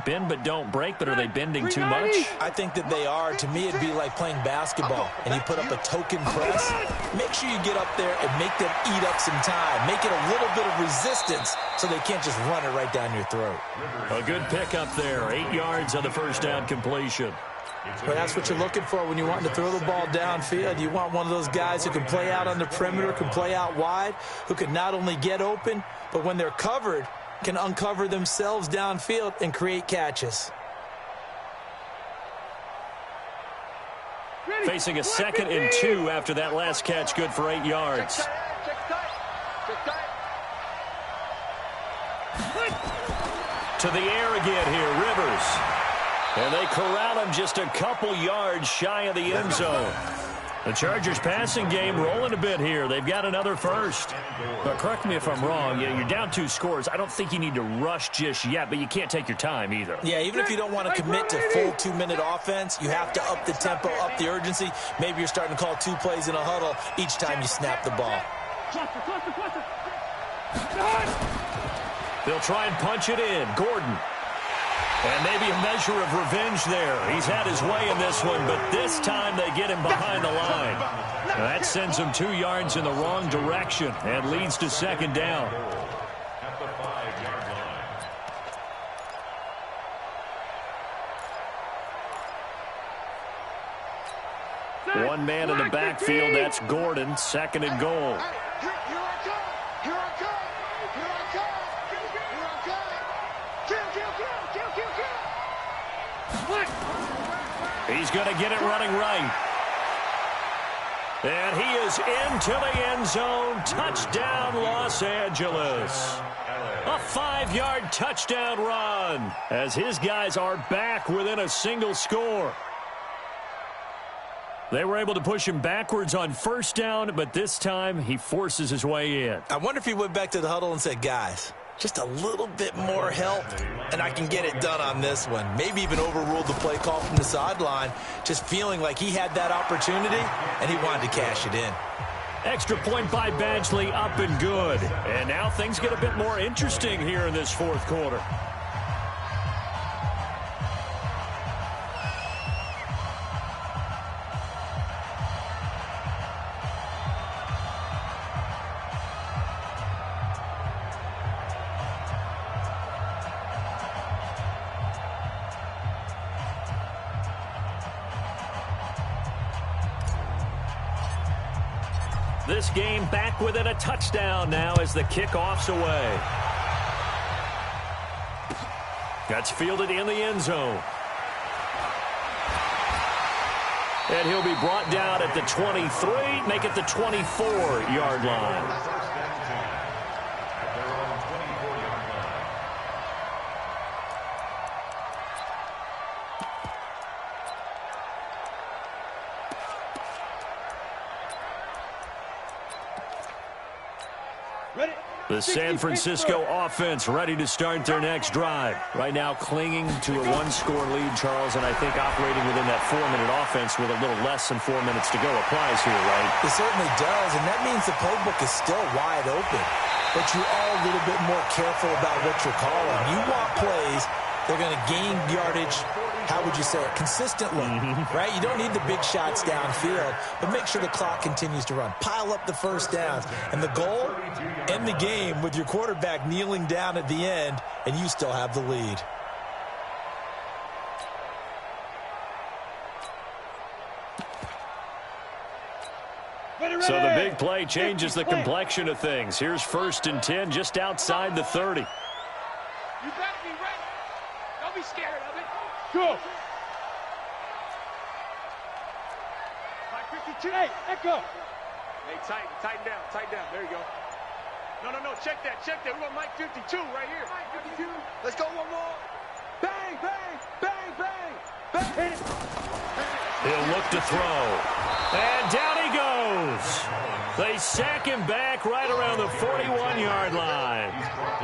Bend but don't break, but are they bending too much? I think that they are. To me, it'd be like playing basketball, and you put up a token press. Make sure you get up there and make them eat up some time. Make it a little bit of resistance so they can't just run it right down your throat. A good pickup there. 8 yards on the first down completion. But that's what you're looking for when you want to throw the ball downfield. You want one of those guys who can play out on the perimeter, can play out wide, who can not only get open, but when they're covered, can uncover themselves downfield and create catches. Facing a 2nd and 2 after that last catch, good for 8 yards. To the air again here, Rivers. And they corral him just a couple yards shy of the end zone. The Chargers passing game rolling a bit here. They've got another first. But correct me if I'm wrong. You're down 2 scores. I don't think you need to rush just yet, but you can't take your time either. Yeah, even if you don't want to commit to full 2-minute offense, you have to up the tempo, up the urgency. Maybe you're starting to call 2 plays in a huddle each time you snap the ball. They'll try and punch it in. Gordon. And maybe a measure of revenge there. He's had his way in this one, but this time they get him behind the line. That sends him 2 yards in the wrong direction and leads to second down. At the 5-yard line. One man in the backfield, that's Gordon, 2nd and goal. Here I come. Here I come. Here I come. Here I come. Kill, kill, kill, kill, kill, kill. He's going to get it running right. And he is into the end zone. Touchdown, Los Angeles. A 5-yard touchdown run as his guys are back within a single score. They were able to push him backwards on first down, but this time he forces his way in. I wonder if he went back to the huddle and said, guys, just a little bit more help, and I can get it done on this one. Maybe even overruled the play call from the sideline, just feeling like he had that opportunity, and he wanted to cash it in. Extra point by Badgley, up and good. And now things get a bit more interesting here in this fourth quarter. This game back within a touchdown now as the kickoff's away. That's fielded in the end zone. And he'll be brought down at the 23, make it the 24-yard line. Ready? The San Francisco offense ready to start their next drive. Right now clinging to a one-score lead, Charles, and I think operating within that 4-minute offense with a little less than 4 minutes to go applies here, right? It certainly does, and that means the playbook is still wide open. But you are a little bit more careful about what you're calling. You want plays that are going to gain yardage, how would you say it, consistently, right? You don't need the big shots downfield, but make sure the clock continues to run. Pile up the first downs. And the goal, end the game with your quarterback kneeling down at the end, and you still have the lead. So the big play changes the complexion of things. Here's 1st and 10 just outside the 30. You better be ready. Don't be scared of it. Go. 552. Hey, echo. Hey, tighten down. There you go. No, check that. We want Mike 52 right here. Mike 52. Let's go one more. Bang, bang, bang, bang, bang. Hit it. He'll look to throw. And down he goes. They sack him back right around the 41-yard line.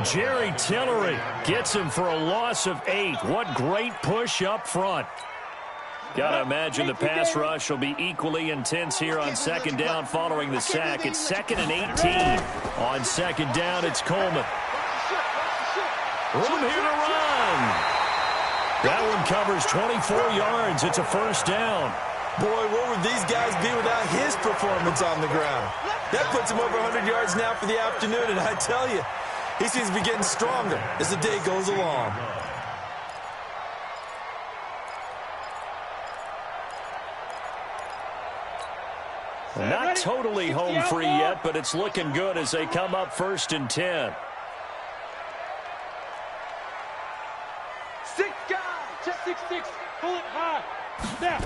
Jerry Tillery gets him for a loss of 8. What great push up front. Got to imagine the pass rush will be equally intense here on 2nd down following the sack. It's 2nd and 18. On 2nd down, it's Coleman. Room here to run. That one covers 24 yards. It's a 1st down. Boy, what would these guys be without his performance on the ground? That puts him over 100 yards now for the afternoon, and I tell you, he seems to be getting stronger as the day goes along. Not totally home free yet, but it's looking good as they come up 1st and 10. 6 guys. Check 6-6. Pull it high. Now.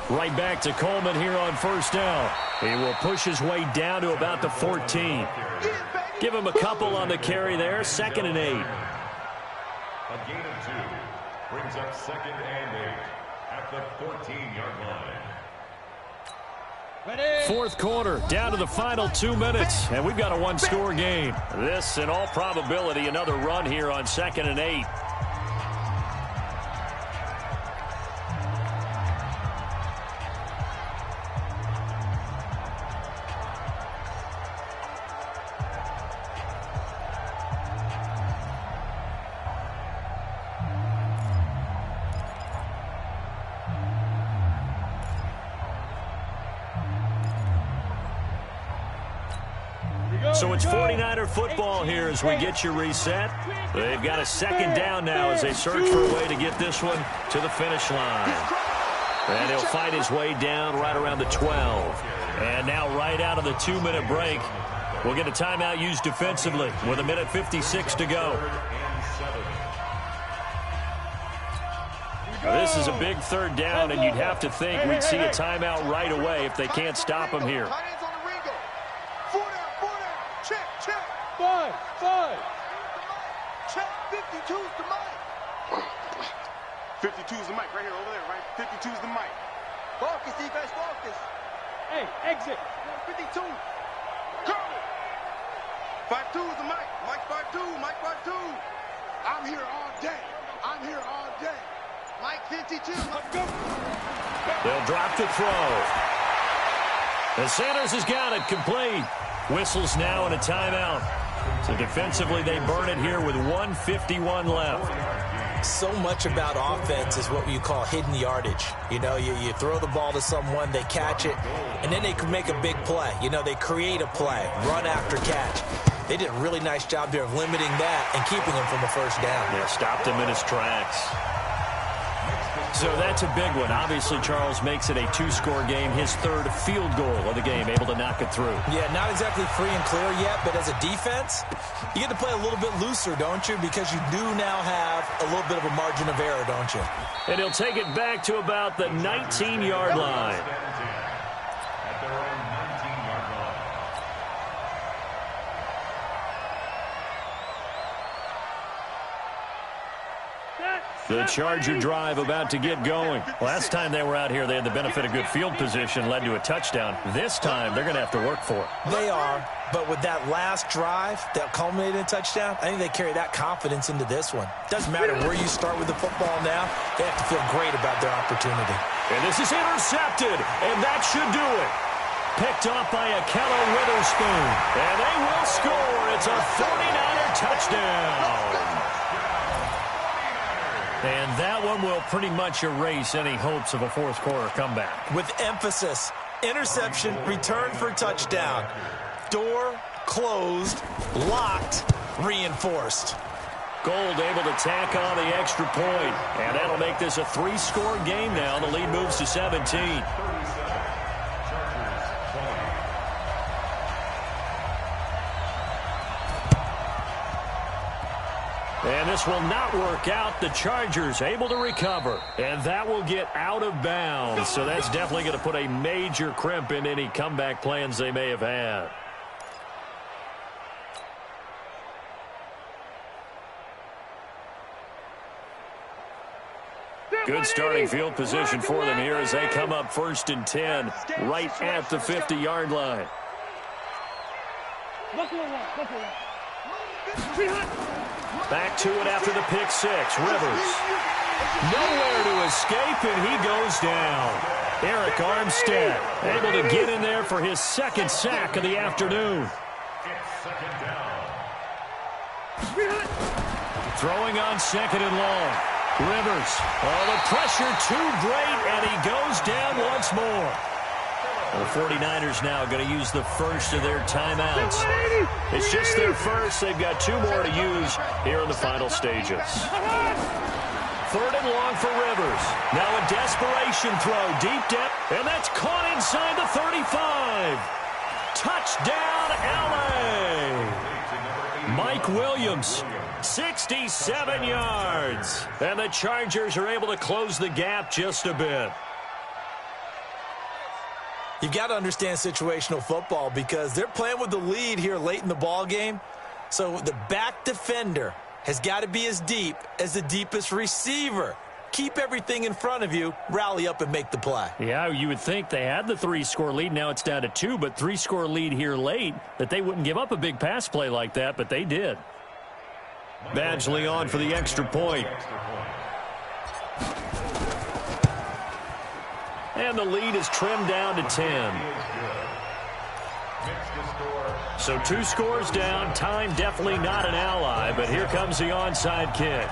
Right back to Coleman here on 1st down. He will push his way down to about the 14. Give him a couple on the carry there. 2nd and 8. A gain of 2 brings up 2nd and 8 at the 14-yard line. Ready. 4th quarter, down to the final 2 minutes, and we've got a one-score game. This, in all probability, another run here on 2nd and 8. So it's 49er football here as we get you reset. They've got a 2nd down now as they search for a way to get this one to the finish line. And he'll fight his way down right around the 12. And now right out of the 2-minute break, we'll get a timeout used defensively with 1:56 to go. This is a big 3rd down, and you'd have to think we'd see a timeout right away if they can't stop him here. Five. Check 52's the mic. 52's the mic right here, over there, right? 52's the mic. Focus, defense, focus. Hey, exit. 52. Go. 52's the mic. Mike 52, Mike 52. I'm here all day. Mike 52. Let's go. They'll drop the throw. And Sanders has got it complete. Whistles now and a timeout. So defensively, they burn it here with 1:51 left. So much about offense is what you call hidden yardage. You know, you throw the ball to someone, they catch it, and then they can make a big play. You know, they create a play, run after catch. They did a really nice job there of limiting that and keeping him from a 1st down. Yeah, stopped him in his tracks. So that's a big one. Obviously, Charles makes it a 2-score game. His 3rd field goal of the game, able to knock it through. Yeah, not exactly free and clear yet, but as a defense, you get to play a little bit looser, don't you? Because you do now have a little bit of a margin of error, don't you? And he'll take it back to about the 19-yard line. At their own 19-yard line. The Charger drive about to get going. Last time they were out here, they had the benefit of good field position, led to a touchdown. This time, they're going to have to work for it. They are, but with that last drive that culminated in a touchdown, I think they carry that confidence into this one. Doesn't matter where you start with the football now, they have to feel great about their opportunity. And this is intercepted, and that should do it. Picked off by Akello Witherspoon, and they will score. It's a 49er touchdown. And that one will pretty much erase any hopes of a fourth quarter comeback. With emphasis, interception, return for touchdown. Door closed, locked, reinforced. Gold able to tack on the extra point, and that'll make this a 3-score game now. The lead moves to 17. And this will not work out. The Chargers able to recover. And that will get out of bounds. So that's definitely going to put a major crimp in any comeback plans they may have had. Good starting field position for them here as they come up 1st and 10, right at the 50-yard line. Back to it after the pick six. Rivers. Nowhere to escape, and he goes down. Eric Armstead able to get in there for his 2nd sack of the afternoon. Throwing on 2nd and long. Rivers. Oh, the pressure too great, and he goes down once more. The 49ers now going to use the first of their timeouts. It's just their first. They've got 2 more to use here in the final stages. 3rd and long for Rivers. Now a desperation throw, deep depth, and that's caught inside the 35. Touchdown, L.A. Mike Williams, 67 yards. And the Chargers are able to close the gap just a bit. You've got to understand situational football because they're playing with the lead here late in the ball game. So the back defender has got to be as deep as the deepest receiver. Keep everything in front of you, rally up and make the play. Yeah, you would think they had the 3-score lead. Now it's down to 2, but 3-score lead here late, that they wouldn't give up a big pass play like that, but they did. Badgley on for the extra point. And the lead is trimmed down to 10. So 2 scores down. Time definitely not an ally, but here comes the onside kick.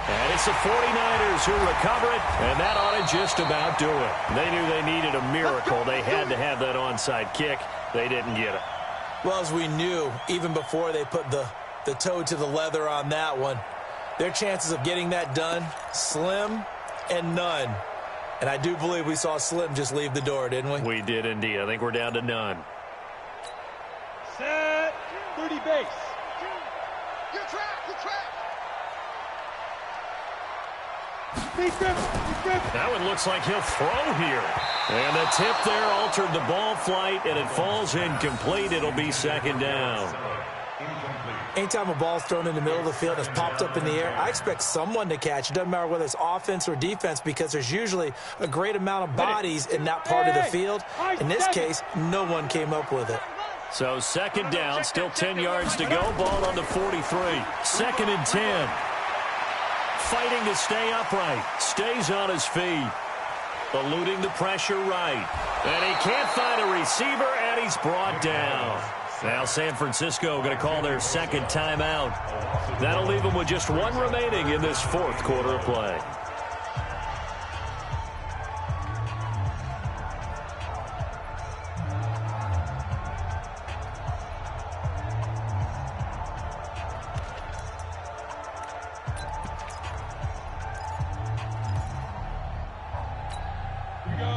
And it's the 49ers who recover it, and that ought to just about do it. They knew they needed a miracle. They had to have that onside kick. They didn't get it. Well, as we knew, even before they put the toe to the leather on that one, their chances of getting that done, slim and none. And I do believe we saw Slim just leave the door, didn't we? We did indeed. I think we're down to none. Set. 30 base. You track. That one looks like he'll throw here. And the tip there altered the ball flight, and it falls incomplete. It'll be 2nd down. Anytime a ball's thrown in the middle of the field and it's popped up in the air, I expect someone to catch it. Doesn't matter whether it's offense or defense because there's usually a great amount of bodies in that part of the field. In this case, no one came up with it. So 2nd down, still 10 yards to go. Ball on the 43. 2nd and 10. Fighting to stay upright. Stays on his feet. Eluding the pressure right. And he can't find a receiver, and he's brought down. Now San Francisco going to call their 2nd timeout. That'll leave them with just 1 remaining in this 4th quarter of play.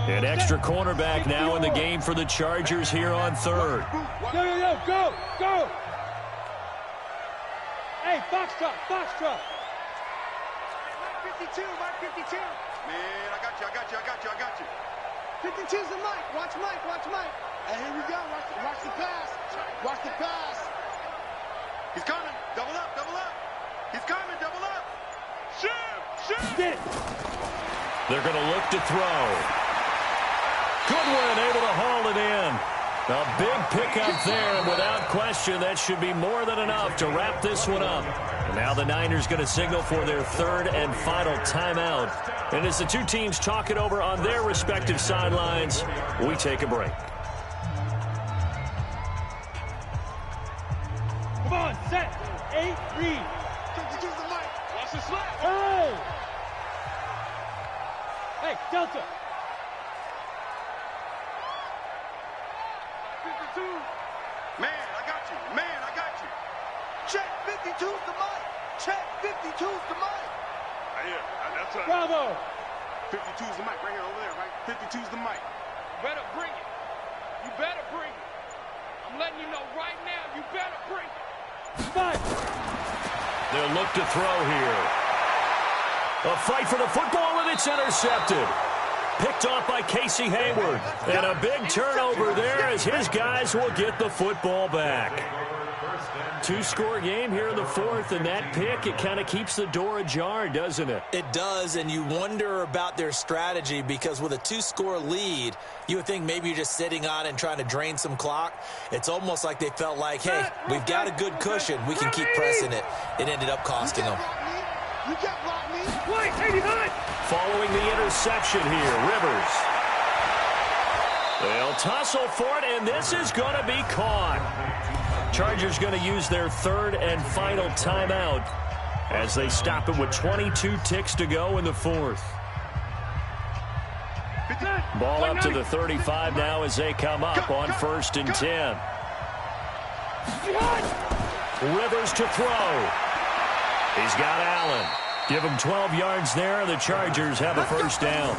An extra cornerback now in the game for the Chargers here on 3rd. Go. Hey, box truck. 52, Mike 52. Man, I got you. 52's the Mike. Watch Mike. And here we go. Watch the pass. He's coming. Double up. He's coming. Double up. Get it. They're going to look to throw. Goodwin able to haul it in. A big pickup there, and without question, that should be more than enough to wrap this one up. And now the Niners going to signal for their third and final timeout. And as the two teams talk it over on their respective sidelines, we take a break. Come on, set. 8, read. Watch the slap. Hey! Hey, Delta. 52. Man, I got you. Man, I got you. Check 52's the mic. Check 52's the mic. That's right. Bravo. 52's the mic right here over there, right? 52's the mic. You better bring it. You better bring it. I'm letting you know right now, you better bring it. Five. They'll look to throw here. A fight for the football, and it's intercepted. Picked off by Casey Hayward. And a big turnover there as his guys will get the football back. Two-score game here in the fourth, and that pick, it kind of keeps the door ajar, doesn't it? It does, and you wonder about their strategy because with a two-score lead, you would think maybe you're just sitting on it and trying to drain some clock. It's almost like they felt like, hey, we've got a good cushion. We can keep pressing it. It ended up costing them. You can't block me. Wait, 89. Following the interception here, Rivers. They'll tussle for it, and this is going to be caught. Chargers going to use their third and final timeout as they stop it with 22 ticks to go in the fourth. Ball up to the 35 now as they come up on 1st and 10. Rivers to throw. He's got Allen. Give him 12 yards there, and the Chargers have a first down.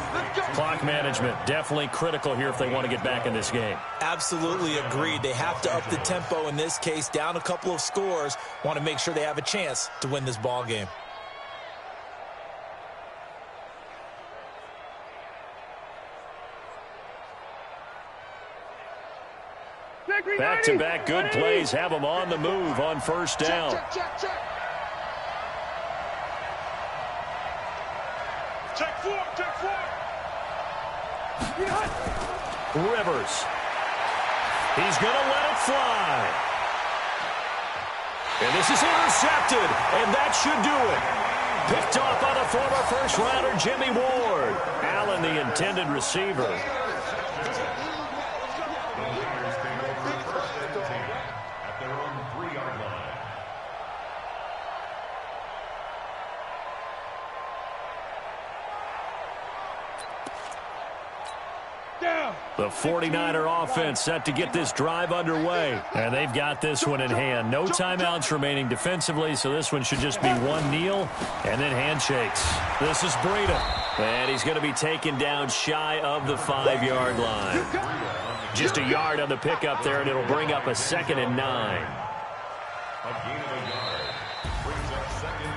Clock management definitely critical here if they want to get back in this game. Absolutely agreed. They have to up the tempo in this case, down a couple of scores. Want to make sure they have a chance to win this ball game. Back-to-back good plays have them on the move on first down. Check. Check four. Rivers. He's going to let it fly. And this is intercepted, and that should do it. Picked off by the former first-rounder Jimmy Ward. Allen, the intended receiver. At their own 3-yard line. The 49er offense set to get this drive underway. And they've got this one in hand. No timeouts remaining defensively, so this one should just be one kneel and then handshakes. This is Breida. And he's going to be taken down shy of the 5-yard line. Just a yard on the pickup there, and it'll bring up a 2nd and 9.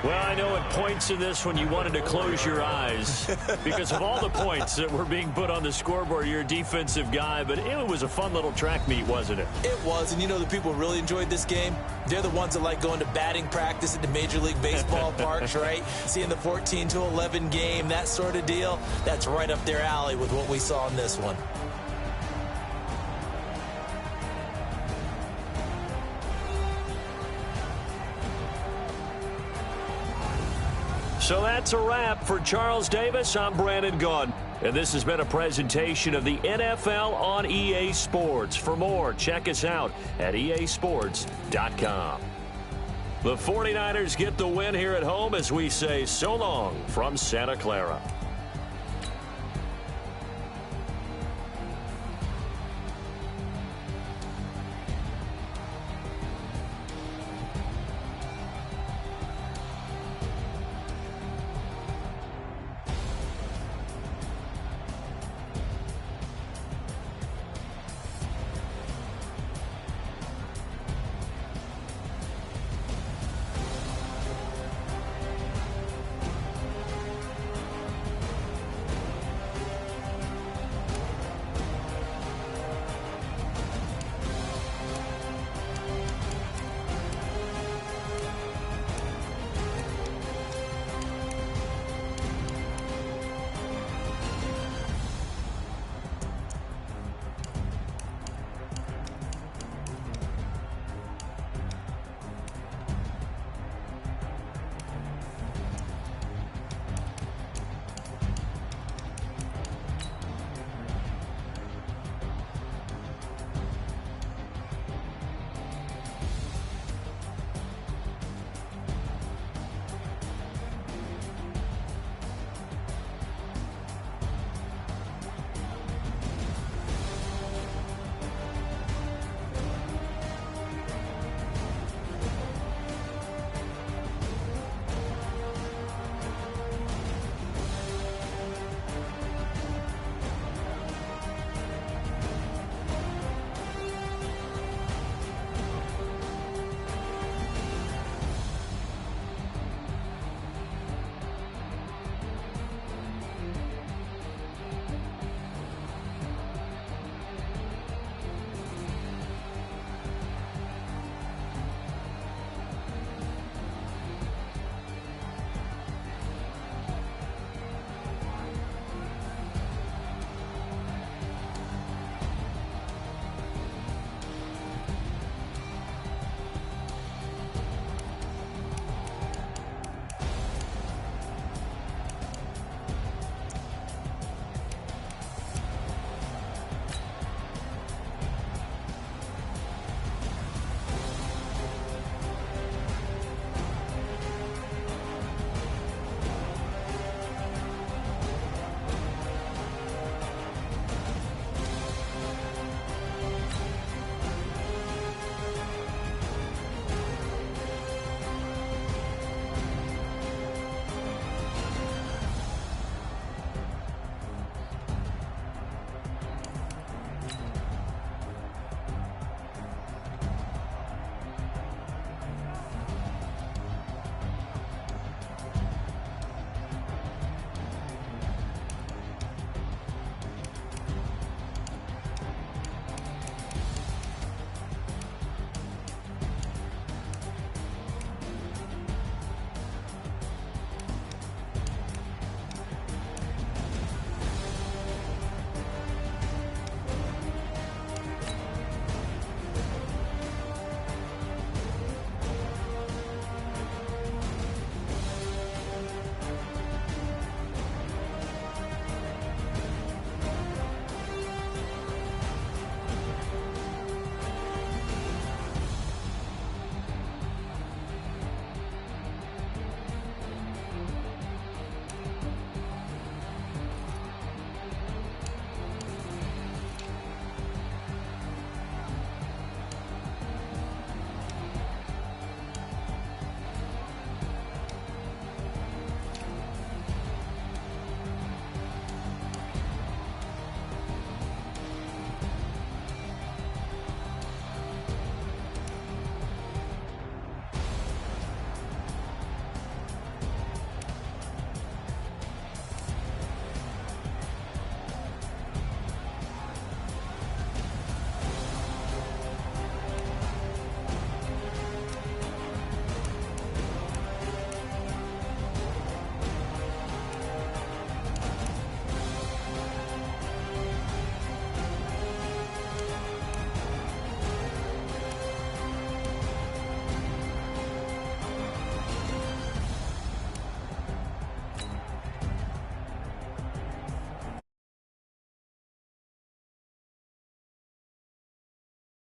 Well, I know at points in this one you wanted to close your eyes because of all the points that were being put on the scoreboard. You're a defensive guy, but it was a fun little track meet, wasn't it? It was, and you know the people who really enjoyed this game? They're the ones that like going to batting practice at the Major League Baseball parks, right? Seeing the 14-11 game, that sort of deal. That's right up their alley with what we saw in this one. So that's a wrap for Charles Davis. I'm Brandon Gaudin, and this has been a presentation of the NFL on EA Sports. For more, check us out at easports.com. The 49ers get the win here at home as we say so long from Santa Clara.